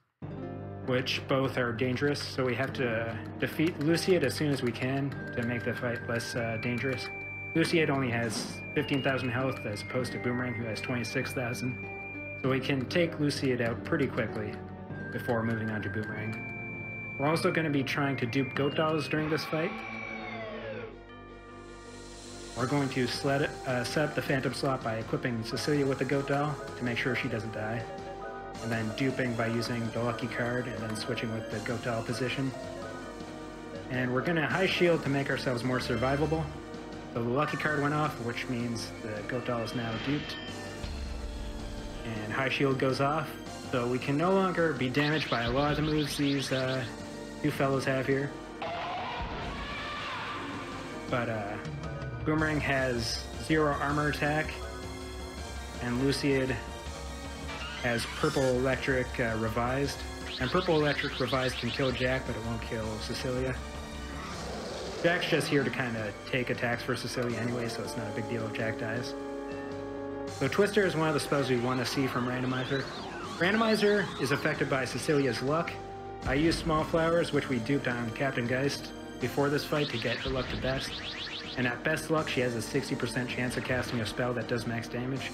which both are dangerous, so we have to defeat Luciad as soon as we can to make the fight less dangerous. Luciad only has 15,000 health as opposed to Boomerang, who has 26,000. So we can take Luciad out pretty quickly before moving on to Boomerang. We're also going to be trying to dupe goat dolls during this fight. We're going to set up the Phantom slot by equipping Cecilia with the goat doll to make sure she doesn't die. And then duping by using the lucky card and then switching with the goat doll position. And we're going to high shield to make ourselves more survivable. So the lucky card went off, which means the goat doll is now duped. And high shield goes off, so we can no longer be damaged by a lot of the moves these two fellows have here. But Boomerang has 0 armor attack, and Luciad has purple electric revised, And Purple Electric Revise can kill Jack, but it won't kill Cecilia. Jack's just here to kind of take attacks for Cecilia anyway, so it's not a big deal if Jack dies. So Twister is one of the spells we want to see from Randomizer. Randomizer is affected by Cecilia's luck. I used Small Flowers, which we duped on Captain Geist before this fight to get her luck to best. And at best luck, she has a 60% chance of casting a spell that does max damage.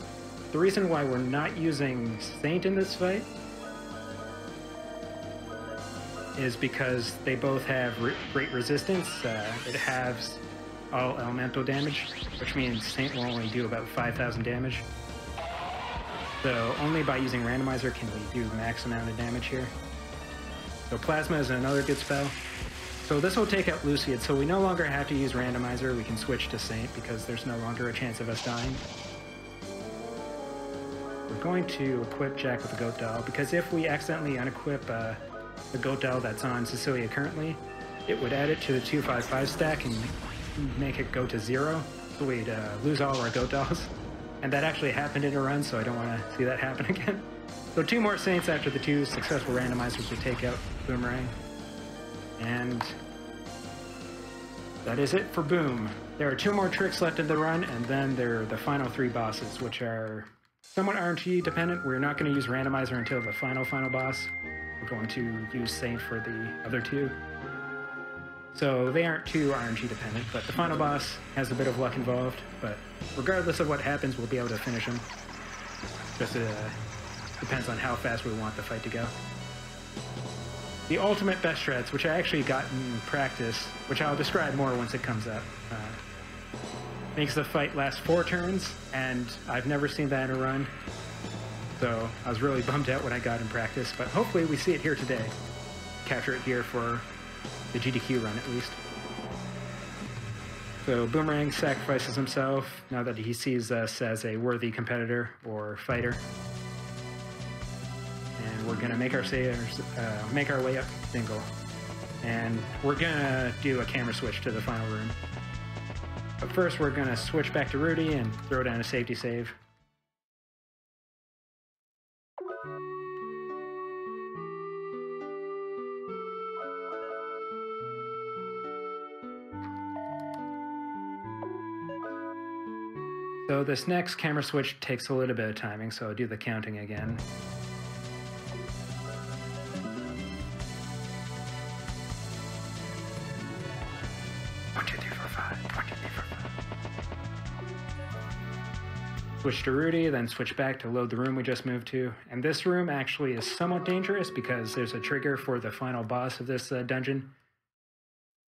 The reason why we're not using Saint in this fight is because they both have great resistance. It halves all elemental damage, which means Saint will only do about 5,000 damage. So only by using Randomizer can we do max amount of damage here. So Plasma is another good spell. So this will take out Luciad, so we no longer have to use Randomizer. We can switch to Saint because there's no longer a chance of us dying. We're going to equip Jack with a Goat Doll, because if we accidentally unequip the Goat Doll that's on Cecilia currently, it would add it to the 255 stack and make it go to 0. So we'd lose all our Goat Dolls. And that actually happened in a run, so I don't want to see that happen again. So 2 more Saints after the 2 successful randomizers to take out Boomerang. And that is it for Boom. There are 2 more tricks left in the run, and then there are the final 3 bosses, which are somewhat RNG dependent. We're not going to use Randomizer until the final boss. We're going to use Saint for the other 2. So they aren't too RNG dependent, but the final boss has a bit of luck involved, but regardless of what happens, we'll be able to finish him. Just depends on how fast we want the fight to go. The ultimate best shreds, which I actually got in practice, which I'll describe more once it comes up, makes the fight last 4 turns, and I've never seen that in a run. So I was really bummed out when I got in practice, but hopefully we see it here today. Capture it here for the GDQ run at least. So Boomerang sacrifices himself now that he sees us as a worthy competitor or fighter. And we're gonna make our way up single. And we're gonna do a camera switch to the final room. But first we're gonna switch back to Rudy and throw down a safety save. So this next camera switch takes a little bit of timing, so I'll do the counting again. Switch to Rudy, then switch back to load the room we just moved to. And this room actually is somewhat dangerous because there's a trigger for the final boss of this dungeon.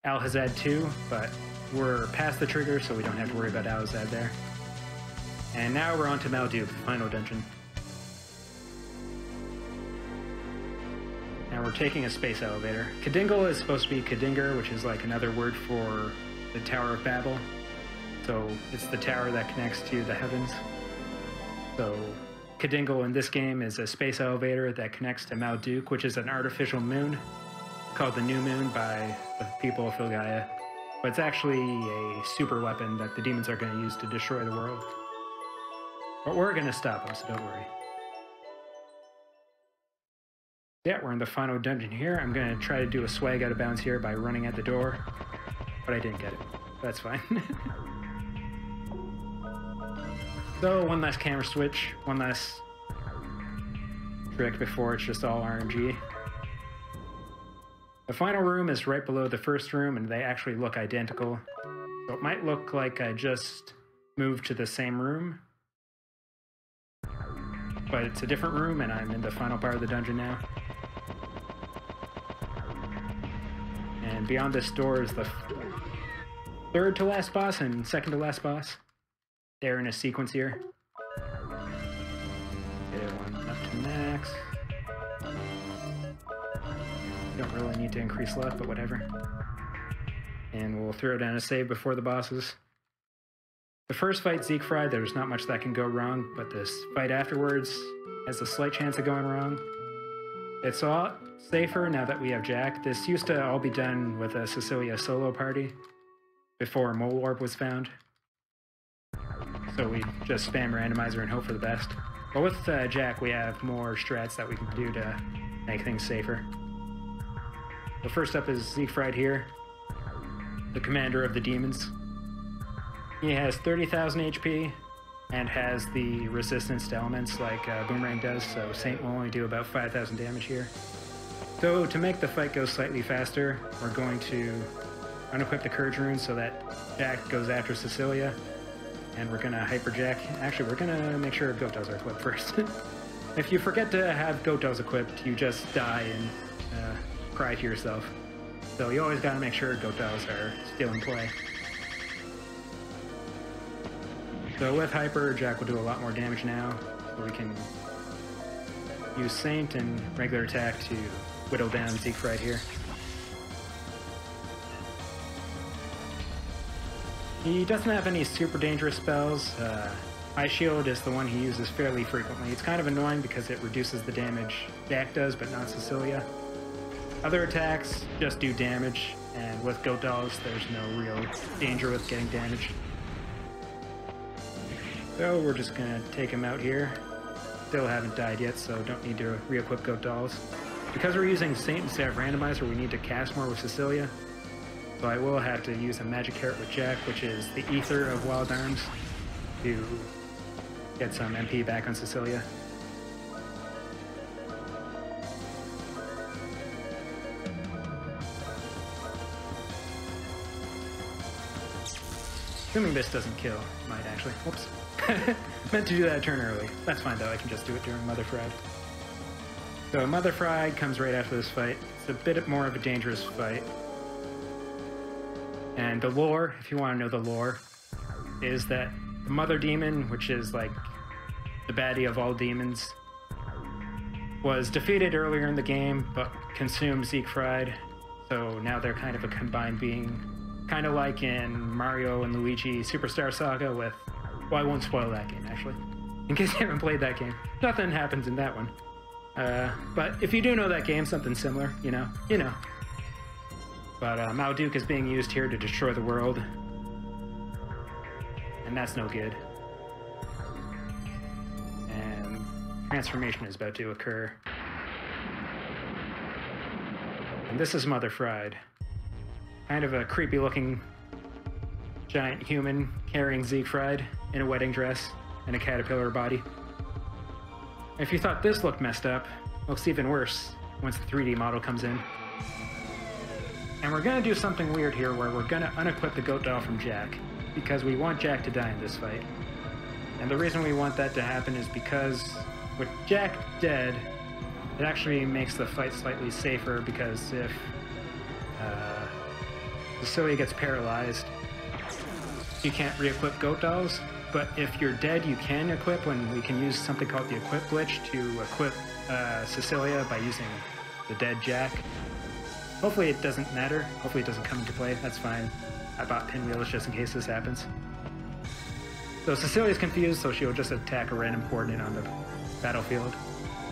Alhazad 2, but we're past the trigger, so we don't have to worry about Alhazad there. And now we're on to Malduke, the final dungeon. And we're taking a space elevator. Kadingle is supposed to be Kadinger, which is like another word for the Tower of Babel. So it's the tower that connects to the heavens. So Kadingle in this game is a space elevator that connects to Malduke, which is an artificial moon called the New Moon by the people of Filgaia. But it's actually a super weapon that the demons are going to use to destroy the world. But we're going to stop them, so don't worry. Yeah, we're in the final dungeon here. I'm going to try to do a swag out of bounds here by running at the door, but I didn't get it. That's fine. So, one last camera switch, one last trick before it's just all RNG. The final room is right below the first room, and they actually look identical. So it might look like I just moved to the same room, but it's a different room, and I'm in the final part of the dungeon now. And beyond this door is the third to last boss and second to last boss. They're in a sequence here. Okay, one up to max. Don't really need to increase luck, but whatever. And we'll throw down a save before the bosses. The first fight, Siegfried, there's not much that can go wrong, but this fight afterwards has a slight chance of going wrong. It's a lot safer now that we have Jack. This used to all be done with a Cecilia solo party before Mole Orb was found. So we just spam randomizer and hope for the best. But with Jack, we have more strats that we can do to make things safer. So first up is Siegfried here, the commander of the demons. He has 30,000 HP and has the resistance to elements like Boomerang does, so Saint will only do about 5,000 damage here. So to make the fight go slightly faster, we're going to unequip the Courage Rune so that Jack goes after Cecilia, and we're going to Hyper Jack. Actually, we're going to make sure Goat Dolls are equipped first. If you forget to have Goat Dolls equipped, you just die and cry to yourself. So you always got to make sure Goat Dolls are still in play. So with Hyper, Jack will do a lot more damage now, so we can use Saint and regular attack to whittle down Siegfried here. He doesn't have any super dangerous spells. Ice Shield is the one he uses fairly frequently. It's kind of annoying because it reduces the damage Jack does, but not Cecilia. Other attacks just do damage, and with Goat Dolls, there's no real danger with getting damage. So we're just gonna take him out here. Still haven't died yet, so don't need to re-equip Goat Dolls. Because we're using Saint instead of Randomizer, we need to cast more with Cecilia. So I will have to use a Magic Carrot with Jack, which is the Ether of Wild Arms, to get some MP back on Cecilia. Assuming this doesn't kill, might actually. Whoops. Meant to do that a turn early. That's fine though, I can just do it during Mother Fried. So Mother Fried comes right after this fight. It's a bit more of a dangerous fight. And the lore, if you want to know the lore, is that the Mother Demon, which is like the baddie of all demons, was defeated earlier in the game, but consumed Siegfried. So now they're kind of a combined being. Kind of like in Mario and Luigi Superstar Saga with... Well, I won't spoil that game, actually. In case you haven't played that game. Nothing happens in that one. But if you do know that game, something similar, you know. But Malduk is being used here to destroy the world. And that's no good. And transformation is about to occur. And this is Mother Fried. Kind of a creepy looking giant human carrying Siegfried in a wedding dress and a caterpillar body. If you thought this looked messed up, it looks even worse once the 3D model comes in. And we're gonna do something weird here where we're gonna unequip the Goat Doll from Jack, because we want Jack to die in this fight. And the reason we want that to happen is because with Jack dead, it actually makes the fight slightly safer, because if Cecilia gets paralyzed, you can't re-equip Goat Dolls, but if you're dead, you can equip, when we can use something called the Equip Glitch to equip Cecilia by using the dead Jack. Hopefully it doesn't matter. Hopefully it doesn't come into play. That's fine. I bought pinwheels just in case this happens. So Cecilia's confused, so she'll just attack a random coordinate on the battlefield.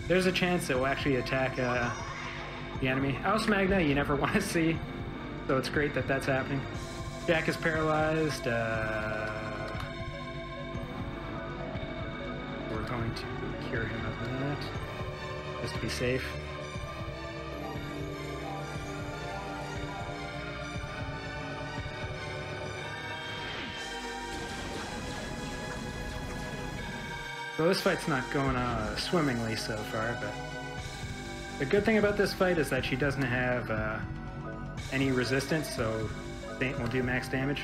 There's a chance it will actually attack the enemy. Aus Magna you never want to see, so it's great that that's happening. Jack is paralyzed. We're going to cure him of that, just to be safe. So this fight's not going swimmingly so far, but the good thing about this fight is that she doesn't have any resistance, so Saint will do max damage.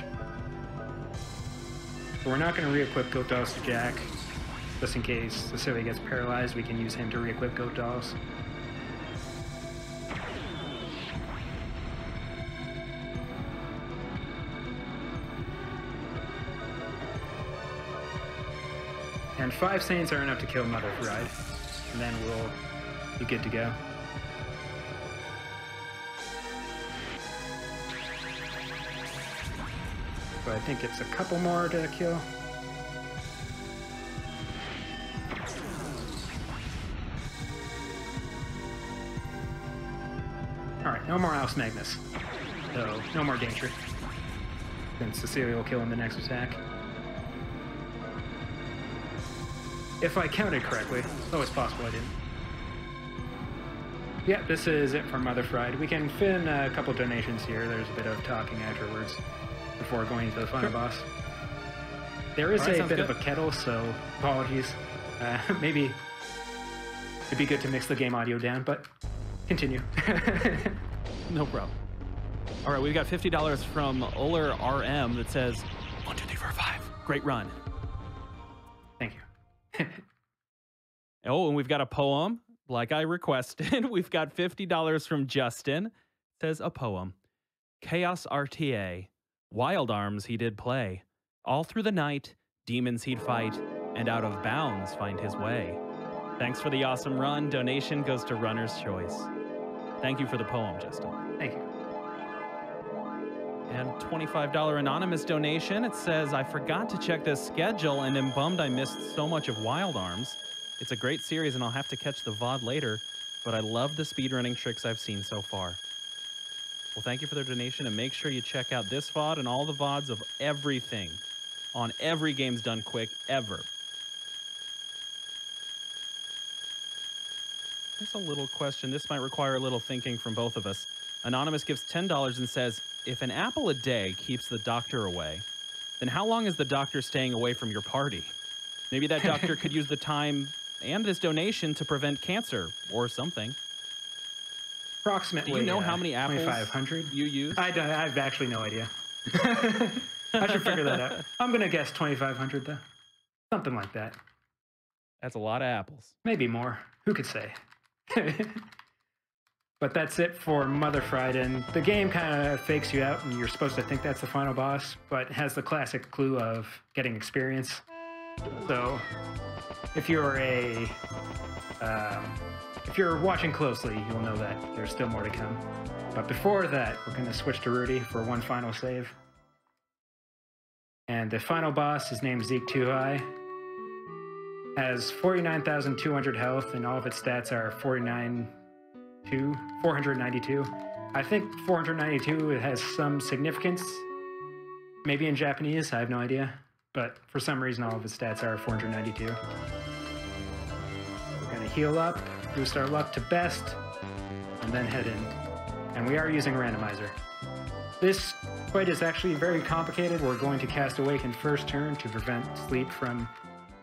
But we're not going to re-equip Goat Dolls to Jack, just in case Cecilia gets paralyzed. We can use him to re-equip Goat Dolls. And 5 Saints are enough to kill Mother Fried, and then we'll be good to go. So I think it's a couple more to kill. Alright, no more Aus Magnus. So, no more danger. Then Cecilia will kill in the next attack. If I counted correctly, though it's possible I didn't. Yeah, this is it from Mother Fried. We can fit in a couple donations here. There's a bit of talking afterwards before going into the final boss. There is a bit of a kettle, so apologies. Maybe it'd be good to mix the game audio down, but continue. No problem. All right, we've got $50 from Uller RM that says 1, 2, 3, 4, 5. Great run. Thank you. Oh, and we've got a poem, like I requested. We've got $50 from Justin. It says a poem. cha0sRTA. Wild arms he did play. All through the night, demons he'd fight, and out of bounds find his way. Thanks for the awesome run. Donation goes to Runner's Choice. Thank you for the poem, Justin. Thank you. And $25 anonymous donation. It says, I forgot to check the schedule and am bummed I missed so much of Wild Arms. It's a great series and I'll have to catch the VOD later, but I love the speedrunning tricks I've seen so far. Well, thank you for the donation, and make sure you check out this VOD and all the VODs of everything on every Games Done Quick ever. Here's a little question. This might require a little thinking from both of us. Anonymous gives $10 and says, if an apple a day keeps the doctor away, then how long is the doctor staying away from your party? Maybe that doctor could use the time and this donation to prevent cancer or something. Approximately. Do you know how many apples 2,500 you use? I have actually no idea. I should figure that out. I'm going to guess 2,500 though. Something like that. That's a lot of apples. Maybe more. Who could say? But that's it for Mother Fried, and the game kind of fakes you out and you're supposed to think that's the final boss, but has the classic clue of getting experience. So if you're watching closely, you'll know that there's still more to come. But before that, we're going to switch to Rudy for one final save. And the final boss is named Zeke2i. Has 49,200 health, and all of its stats are 492. I think 492 has some significance, maybe in Japanese, I have no idea, but for some reason all of its stats are 492. We're going to heal up, boost our luck to best, and then head in. And we are using randomizer. This fight is actually very complicated. We're going to cast Awaken first turn to prevent sleep from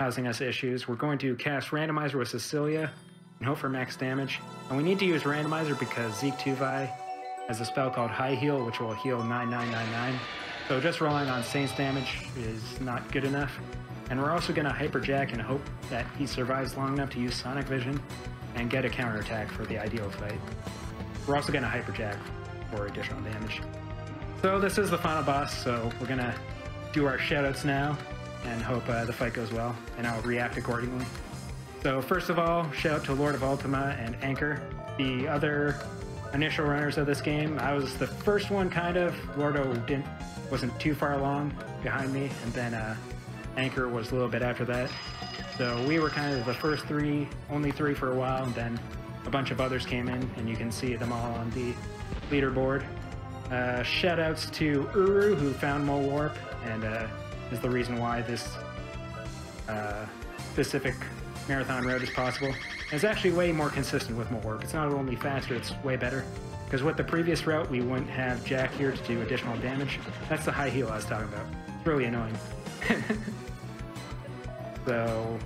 causing us issues. We're going to cast randomizer with Cecilia and hope for max damage. And we need to use randomizer because Zeke2i has a spell called High Heal, which will heal 9999. So just relying on Saint's damage is not good enough. And we're also going to Hyperjack and hope that he survives long enough to use Sonic Vision and get a counterattack for the ideal fight. We're also going to Hyperjack for additional damage. So this is the final boss, so we're going to do our shoutouts now and hope the fight goes well, and I'll react accordingly. So first of all, shout out to Lord of Ultima and Anchor, the other initial runners of this game. I was the first one, kind of. Lordo wasn't too far along behind me, and then Anchor was a little bit after that. So we were kind of the first three, only three for a while, and then a bunch of others came in, and you can see them all on the leaderboard. Shout outs to Uru, who found Mo Warp, and is the reason why this specific marathon route is possible. And it's actually way more consistent with Mo Warp. It's not only faster, it's way better. Because with the previous route, we wouldn't have Jack here to do additional damage. That's the high heal I was talking about. It's really annoying. So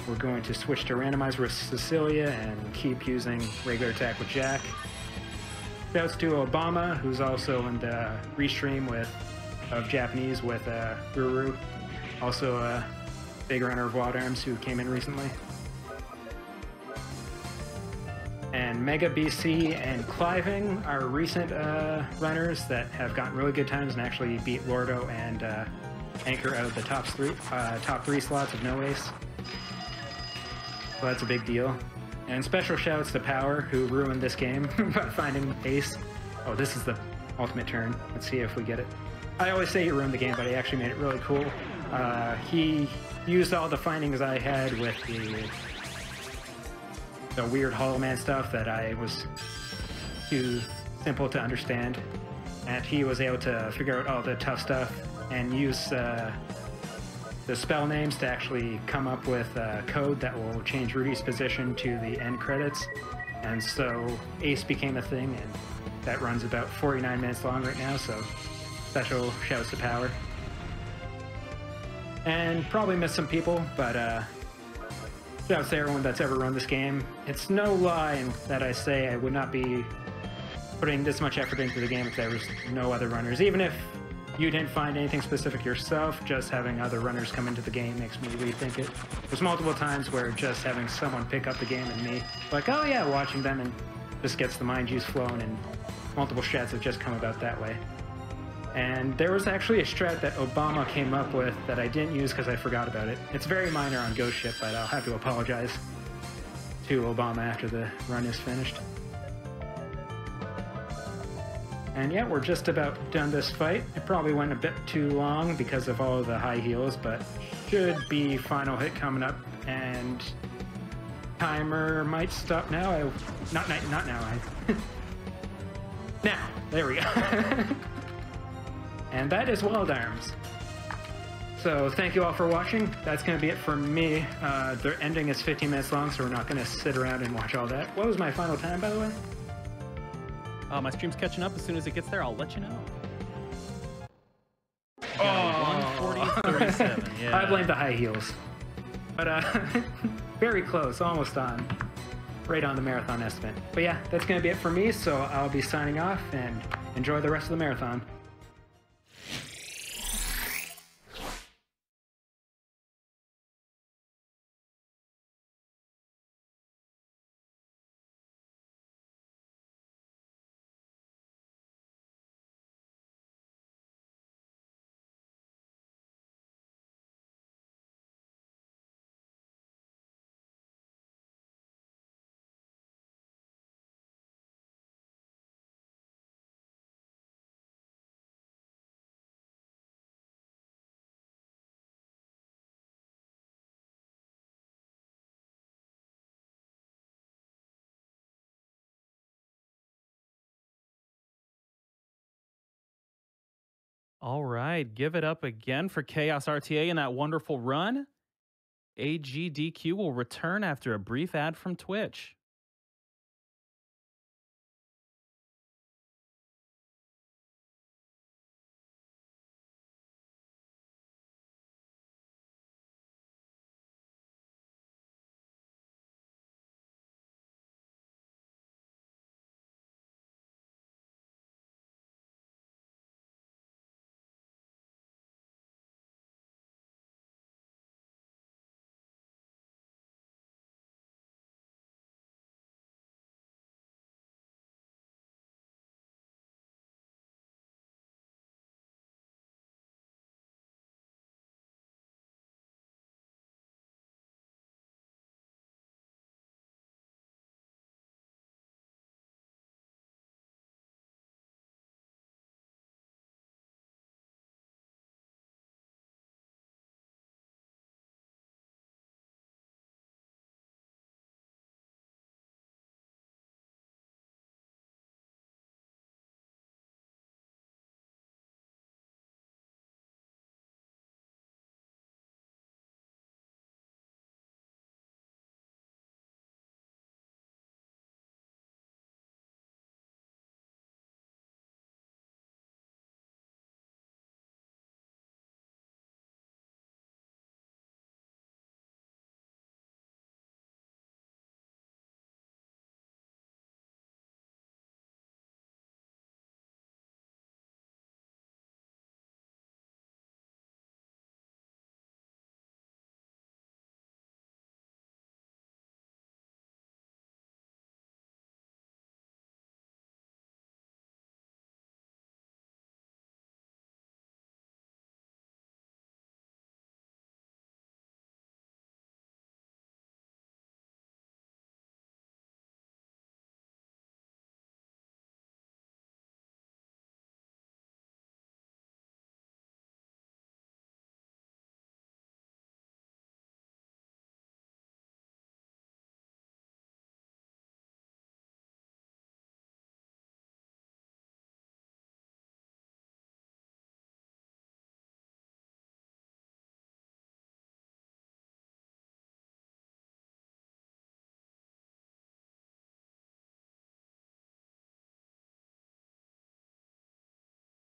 we're going to switch to randomizer with Cecilia and keep using regular attack with Jack. Shouts to Obama, who's also in the restream of Japanese with Uru, also a big runner of Wild Arms who came in recently. And Mega BC and Cliving are recent runners that have gotten really good times and actually beat Lordo and Anchor out of the top three slots of no ace. So that's a big deal. And special shouts to Power, who ruined this game by finding ace. Oh, this is the ultimate turn. Let's see if we get it. I always say he ruined the game, but he actually made it really cool. He used all the findings I had with the weird Hollow Man stuff that I was too simple to understand. And he was able to figure out all the tough stuff and use the spell names to actually come up with a code that will change Rudy's position to the end credits. And so Ace became a thing, and that runs about 49 minutes long right now, so special shouts to Power. And probably missed some people, but shouts to everyone that's ever run this game. It's no lie that I say I would not be putting this much effort into the game if there was no other runners. Even if you didn't find anything specific yourself, just having other runners come into the game makes me rethink it. There's multiple times where just having someone pick up the game and me, like, oh yeah, watching them, and just gets the mind juice flowing, and multiple strats have just come about that way. And there was actually a strat that Obama came up with that I didn't use because I forgot about it. It's very minor on Ghost Ship, but I'll have to apologize to Obama after the run is finished. And yeah, we're just about done this fight. It probably went a bit too long because of all of the high heals, but should be final hit coming up, and timer might stop now. Not now. Now, there we go. And that is Wild Arms. So thank you all for watching. That's going to be it for me. The ending is 15 minutes long, so we're not going to sit around and watch all that. What was my final time, by the way? My stream's catching up. As soon as it gets there, I'll let you know. Oh, 140-37. Yeah. I blame the high heels. But very close, almost on. Right on the marathon estimate. But yeah, that's going to be it for me, so I'll be signing off, and enjoy the rest of the marathon. All right, give it up again for cha0sRTA in that wonderful run. AGDQ will return after a brief ad from Twitch.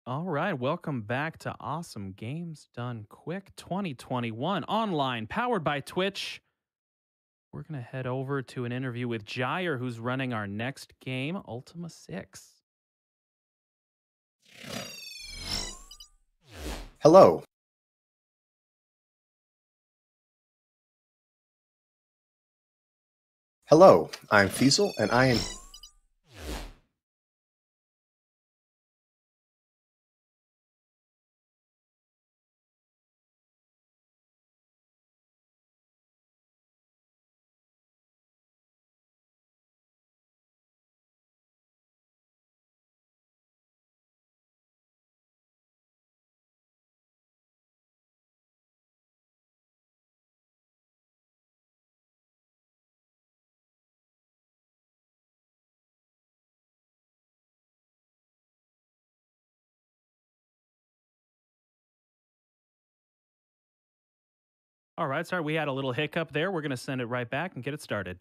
All right, welcome back to Awesome Games Done Quick 2021 online, powered by Twitch. We're going to head over to an interview with Gyre, who's running our next game, Ultima 6. Hello. Hello, I'm Feasel, and I am... All right, sorry, we had a little hiccup there. We're going to send it right back and get it started.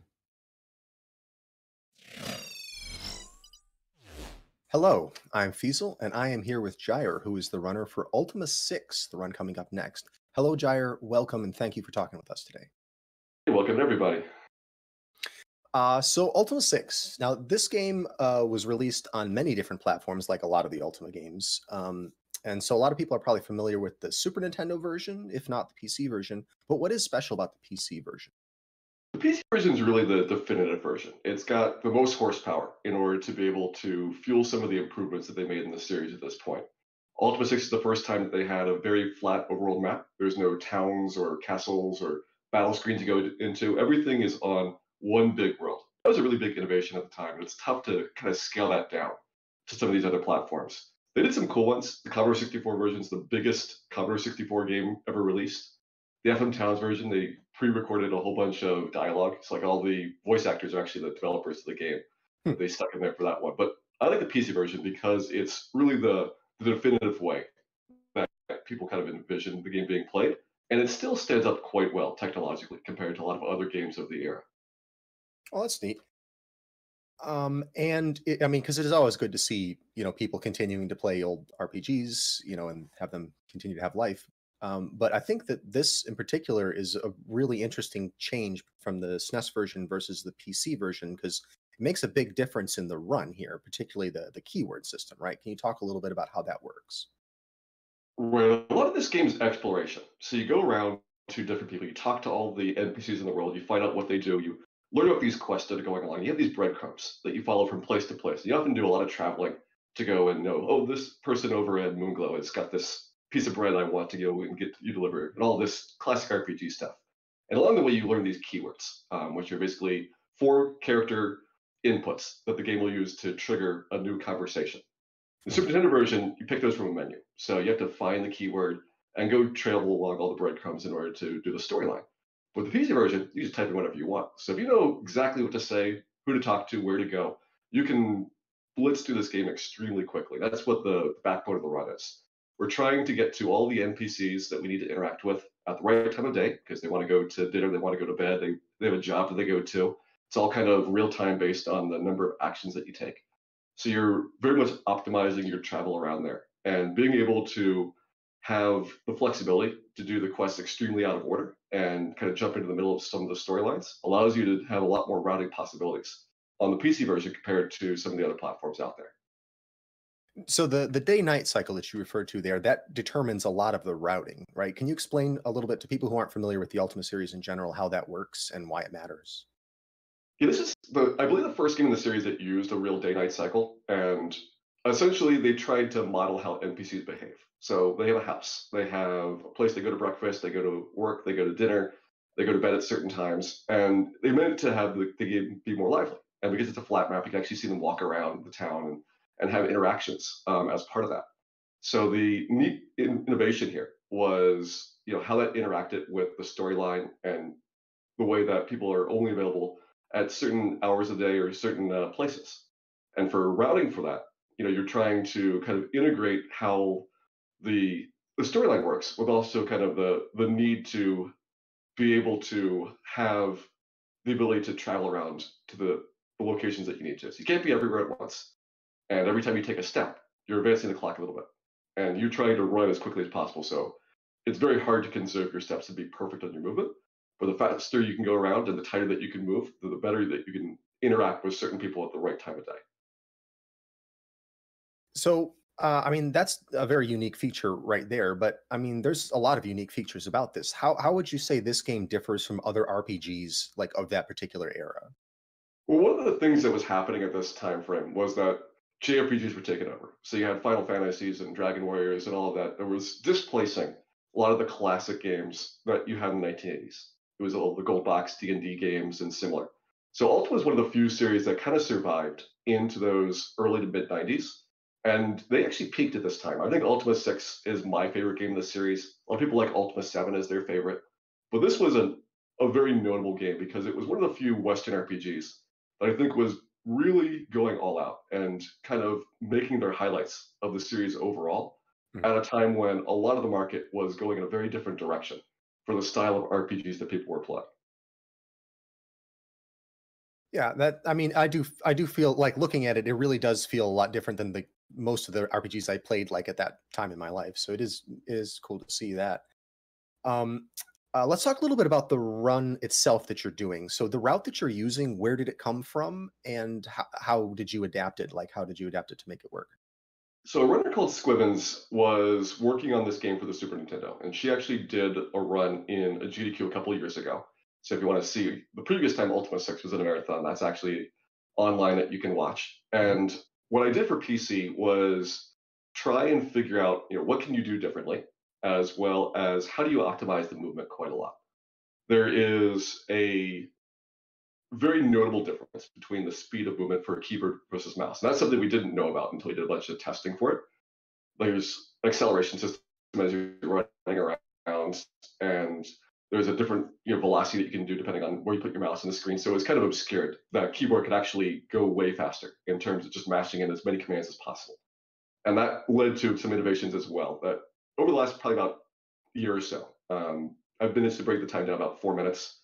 Hello, I'm Feasel, and I am here with Gyre, who is the runner for Ultima 6, the run coming up next. Hello, Gyre. Welcome, and thank you for talking with us today. Hey, welcome everybody. So Ultima 6. Now, this game was released on many different platforms, like a lot of the Ultima games. And so a lot of people are probably familiar with the Super Nintendo version, if not the PC version. But what is special about the PC version? The PC version is really the definitive version. It's got the most horsepower in order to be able to fuel some of the improvements that they made in the series at this point. Ultima 6 is the first time that they had a very flat overworld map. There's no towns or castles or battle screens to go into. Everything is on one big world. That was a really big innovation at the time, and it's tough to kind of scale that down to some of these other platforms. They did some cool ones. The Commodore 64 version is the biggest Commodore 64 game ever released. The FM Towns version, they pre-recorded a whole bunch of dialogue. It's like all the voice actors are actually the developers of the game. Hmm. They stuck in there for that one. But I like the PC version because it's really the definitive way that people kind of envision the game being played. And it still stands up quite well technologically compared to a lot of other games of the era. Oh, that's neat. I mean, because it is always good to see, people continuing to play old RPGs, and have them continue to have life. But I think that this in particular is a really interesting change from the SNES version versus the PC version, because it makes a big difference in the run here, particularly the keyword system, right? Can you talk a little bit about how that works? Where a lot of this game is exploration. So you go around to different people, you talk to all the NPCs in the world, you find out what they do, you learn about these quests that are going along. You have these breadcrumbs that you follow from place to place. You often do a lot of traveling to go and know, oh, this person over at Moonglow has got this piece of bread I want to go and get you delivered, and all this classic RPG stuff. And along the way, you learn these keywords, which are basically four character inputs that the game will use to trigger a new conversation. The Super Nintendo version, you pick those from a menu. So you have to find the keyword and go travel along all the breadcrumbs in order to do the storyline. With the PC version, you just type in whatever you want. So if you know exactly what to say, who to talk to, where to go, you can blitz through this game extremely quickly. That's what the backbone of the run is. We're trying to get to all the NPCs that we need to interact with at the right time of day because they want to go to dinner, they want to go to bed, they have a job that they go to. It's all kind of real time based on the number of actions that you take. So you're very much optimizing your travel around there and being able to have the flexibility to do the quests extremely out of order and kind of jump into the middle of some of the storylines allows you to have a lot more routing possibilities on the PC version compared to some of the other platforms out there. So the day-night cycle that you referred to there, that determines a lot of the routing, right? Can you explain a little bit to people who aren't familiar with the Ultima series in general, how that works and why it matters? Yeah, this is I believe the first game in the series that used a real day-night cycle, and essentially they tried to model how NPCs behave. So they have a house, they have a place they go to breakfast, they go to work, they go to dinner, they go to bed at certain times, and they meant to have the game be more lively. And because it's a flat map, you can actually see them walk around the town and have interactions as part of that. So the neat innovation here was, how that interacted with the storyline and the way that people are only available at certain hours of the day or certain places. And for routing for that, you're trying to kind of integrate how the storyline works with also kind of the need to be able to have the ability to travel around to the locations that you need to. So you can't be everywhere at once. And every time you take a step, you're advancing the clock a little bit. and you're trying to run as quickly as possible. So it's very hard to conserve your steps and be perfect on your movement. But the faster you can go around and the tighter that you can move, the better that you can interact with certain people at the right time of day. So, I mean, that's a very unique feature right there. But I mean, there's a lot of unique features about this. How would you say this game differs from other RPGs like of that particular era? Well, one of the things that was happening at this time frame was that JRPGs were taking over. So you had Final Fantasies and Dragon Warriors and all of that. That was displacing a lot of the classic games that you had in the 1980s. It was all the gold box D&D games and similar. So Ultima was one of the few series that kind of survived into those early to mid 90s. And they actually peaked at this time. I think Ultima 6 is my favorite game in the series. A lot of people like Ultima 7 as their favorite. But this was a very notable game because it was one of the few Western RPGs that I think was really going all out and kind of making their highlights of the series overall at a time when a lot of the market was going in a very different direction for the style of RPGs that people were playing. Yeah, that I mean, I do feel like looking at it, it really does feel a lot different than the most of the RPGs I played like at that time in my life. So it is cool to see that. Um, let's talk a little bit about the run itself that you're doing. So the route that you're using, where did it come from, and how did you adapt it? Like, how did you adapt it to make it work? So a runner called Squibbins was working on this game for the Super Nintendo, and she actually did a run in a GDQ a couple of years ago. So if you want to see the previous time Ultima 6 was in a marathon, that's actually online that you can watch. And what I did for PC was try and figure out, what can you do differently, as well as how do you optimize the movement quite a lot. There is a very notable difference between the speed of movement for a keyboard versus mouse. And that's something we didn't know about until we did a bunch of testing for it. There's an acceleration system as you're running around, and there's a different velocity that you can do depending on where you put your mouse on the screen. So it's kind of obscured. That keyboard could actually go way faster in terms of just mashing in as many commands as possible. And that led to some innovations as well. That over the last probably about year or so, I've managed to break the time down about 4 minutes,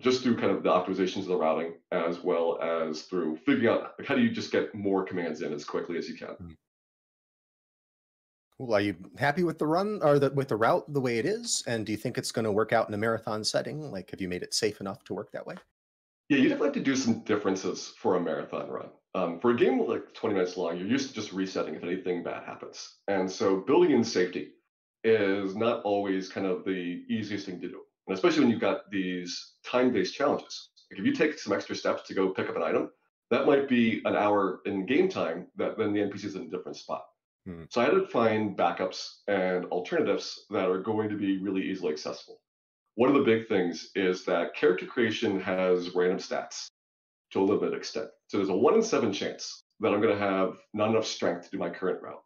just through kind of the optimizations of the routing, as well as through figuring out how do you just get more commands in as quickly as you can. Well, are you happy with the run or with the route the way it is? And do you think it's going to work out in a marathon setting? Like, have you made it safe enough to work that way? Yeah, you definitely have to do some differences for a marathon run. For a game like 20 minutes long, you're used to just resetting if anything bad happens. And so building in safety is not always kind of the easiest thing to do. And especially when you've got these time-based challenges. Like if you take some extra steps to go pick up an item, that might be an hour in game time that then the NPC is in a different spot. So I had to find backups and alternatives that are going to be really easily accessible. One of the big things is that character creation has random stats to a limited extent. So there's a 1 in 7 chance that I'm going to have not enough strength to do my current route.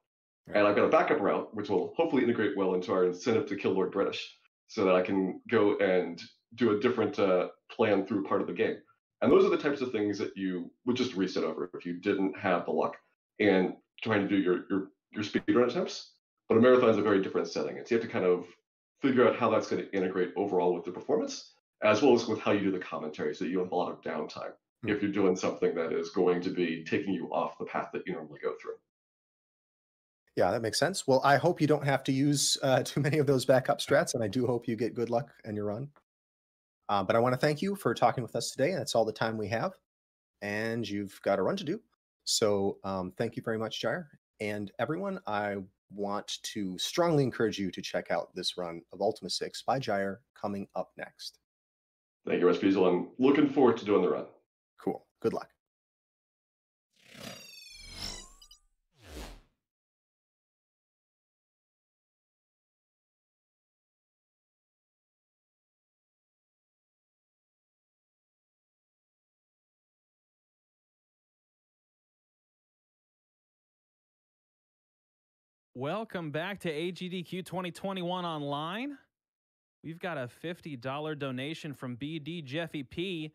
And I've got a backup route, which will hopefully integrate well into our incentive to kill Lord British, so that I can go and do a different plan through part of the game. And those are the types of things that you would just reset over if you didn't have the luck in trying to do your speedrun attempts. But a marathon is a very different setting. It's you have to kind of figure out how that's going to integrate overall with the performance, as well as with how you do the commentary, so that you have a lot of downtime if you're doing something that is going to be taking you off the path that you normally go through. Yeah, that makes sense. Well, I hope you don't have to use too many of those backup strats, and I do hope you get good luck in your run. But I want to thank you for talking with us today. That's all the time we have, and you've got a run to do. So thank you very much, Gyre. And everyone, I want to strongly encourage you to check out this run of Ultima 6 by Gyre coming up next. Thank you, Feasel. I'm looking forward to doing the run. Cool. Good luck. Welcome back to AGDQ 2021 Online. We've got a $50 donation from BD Jeffy P.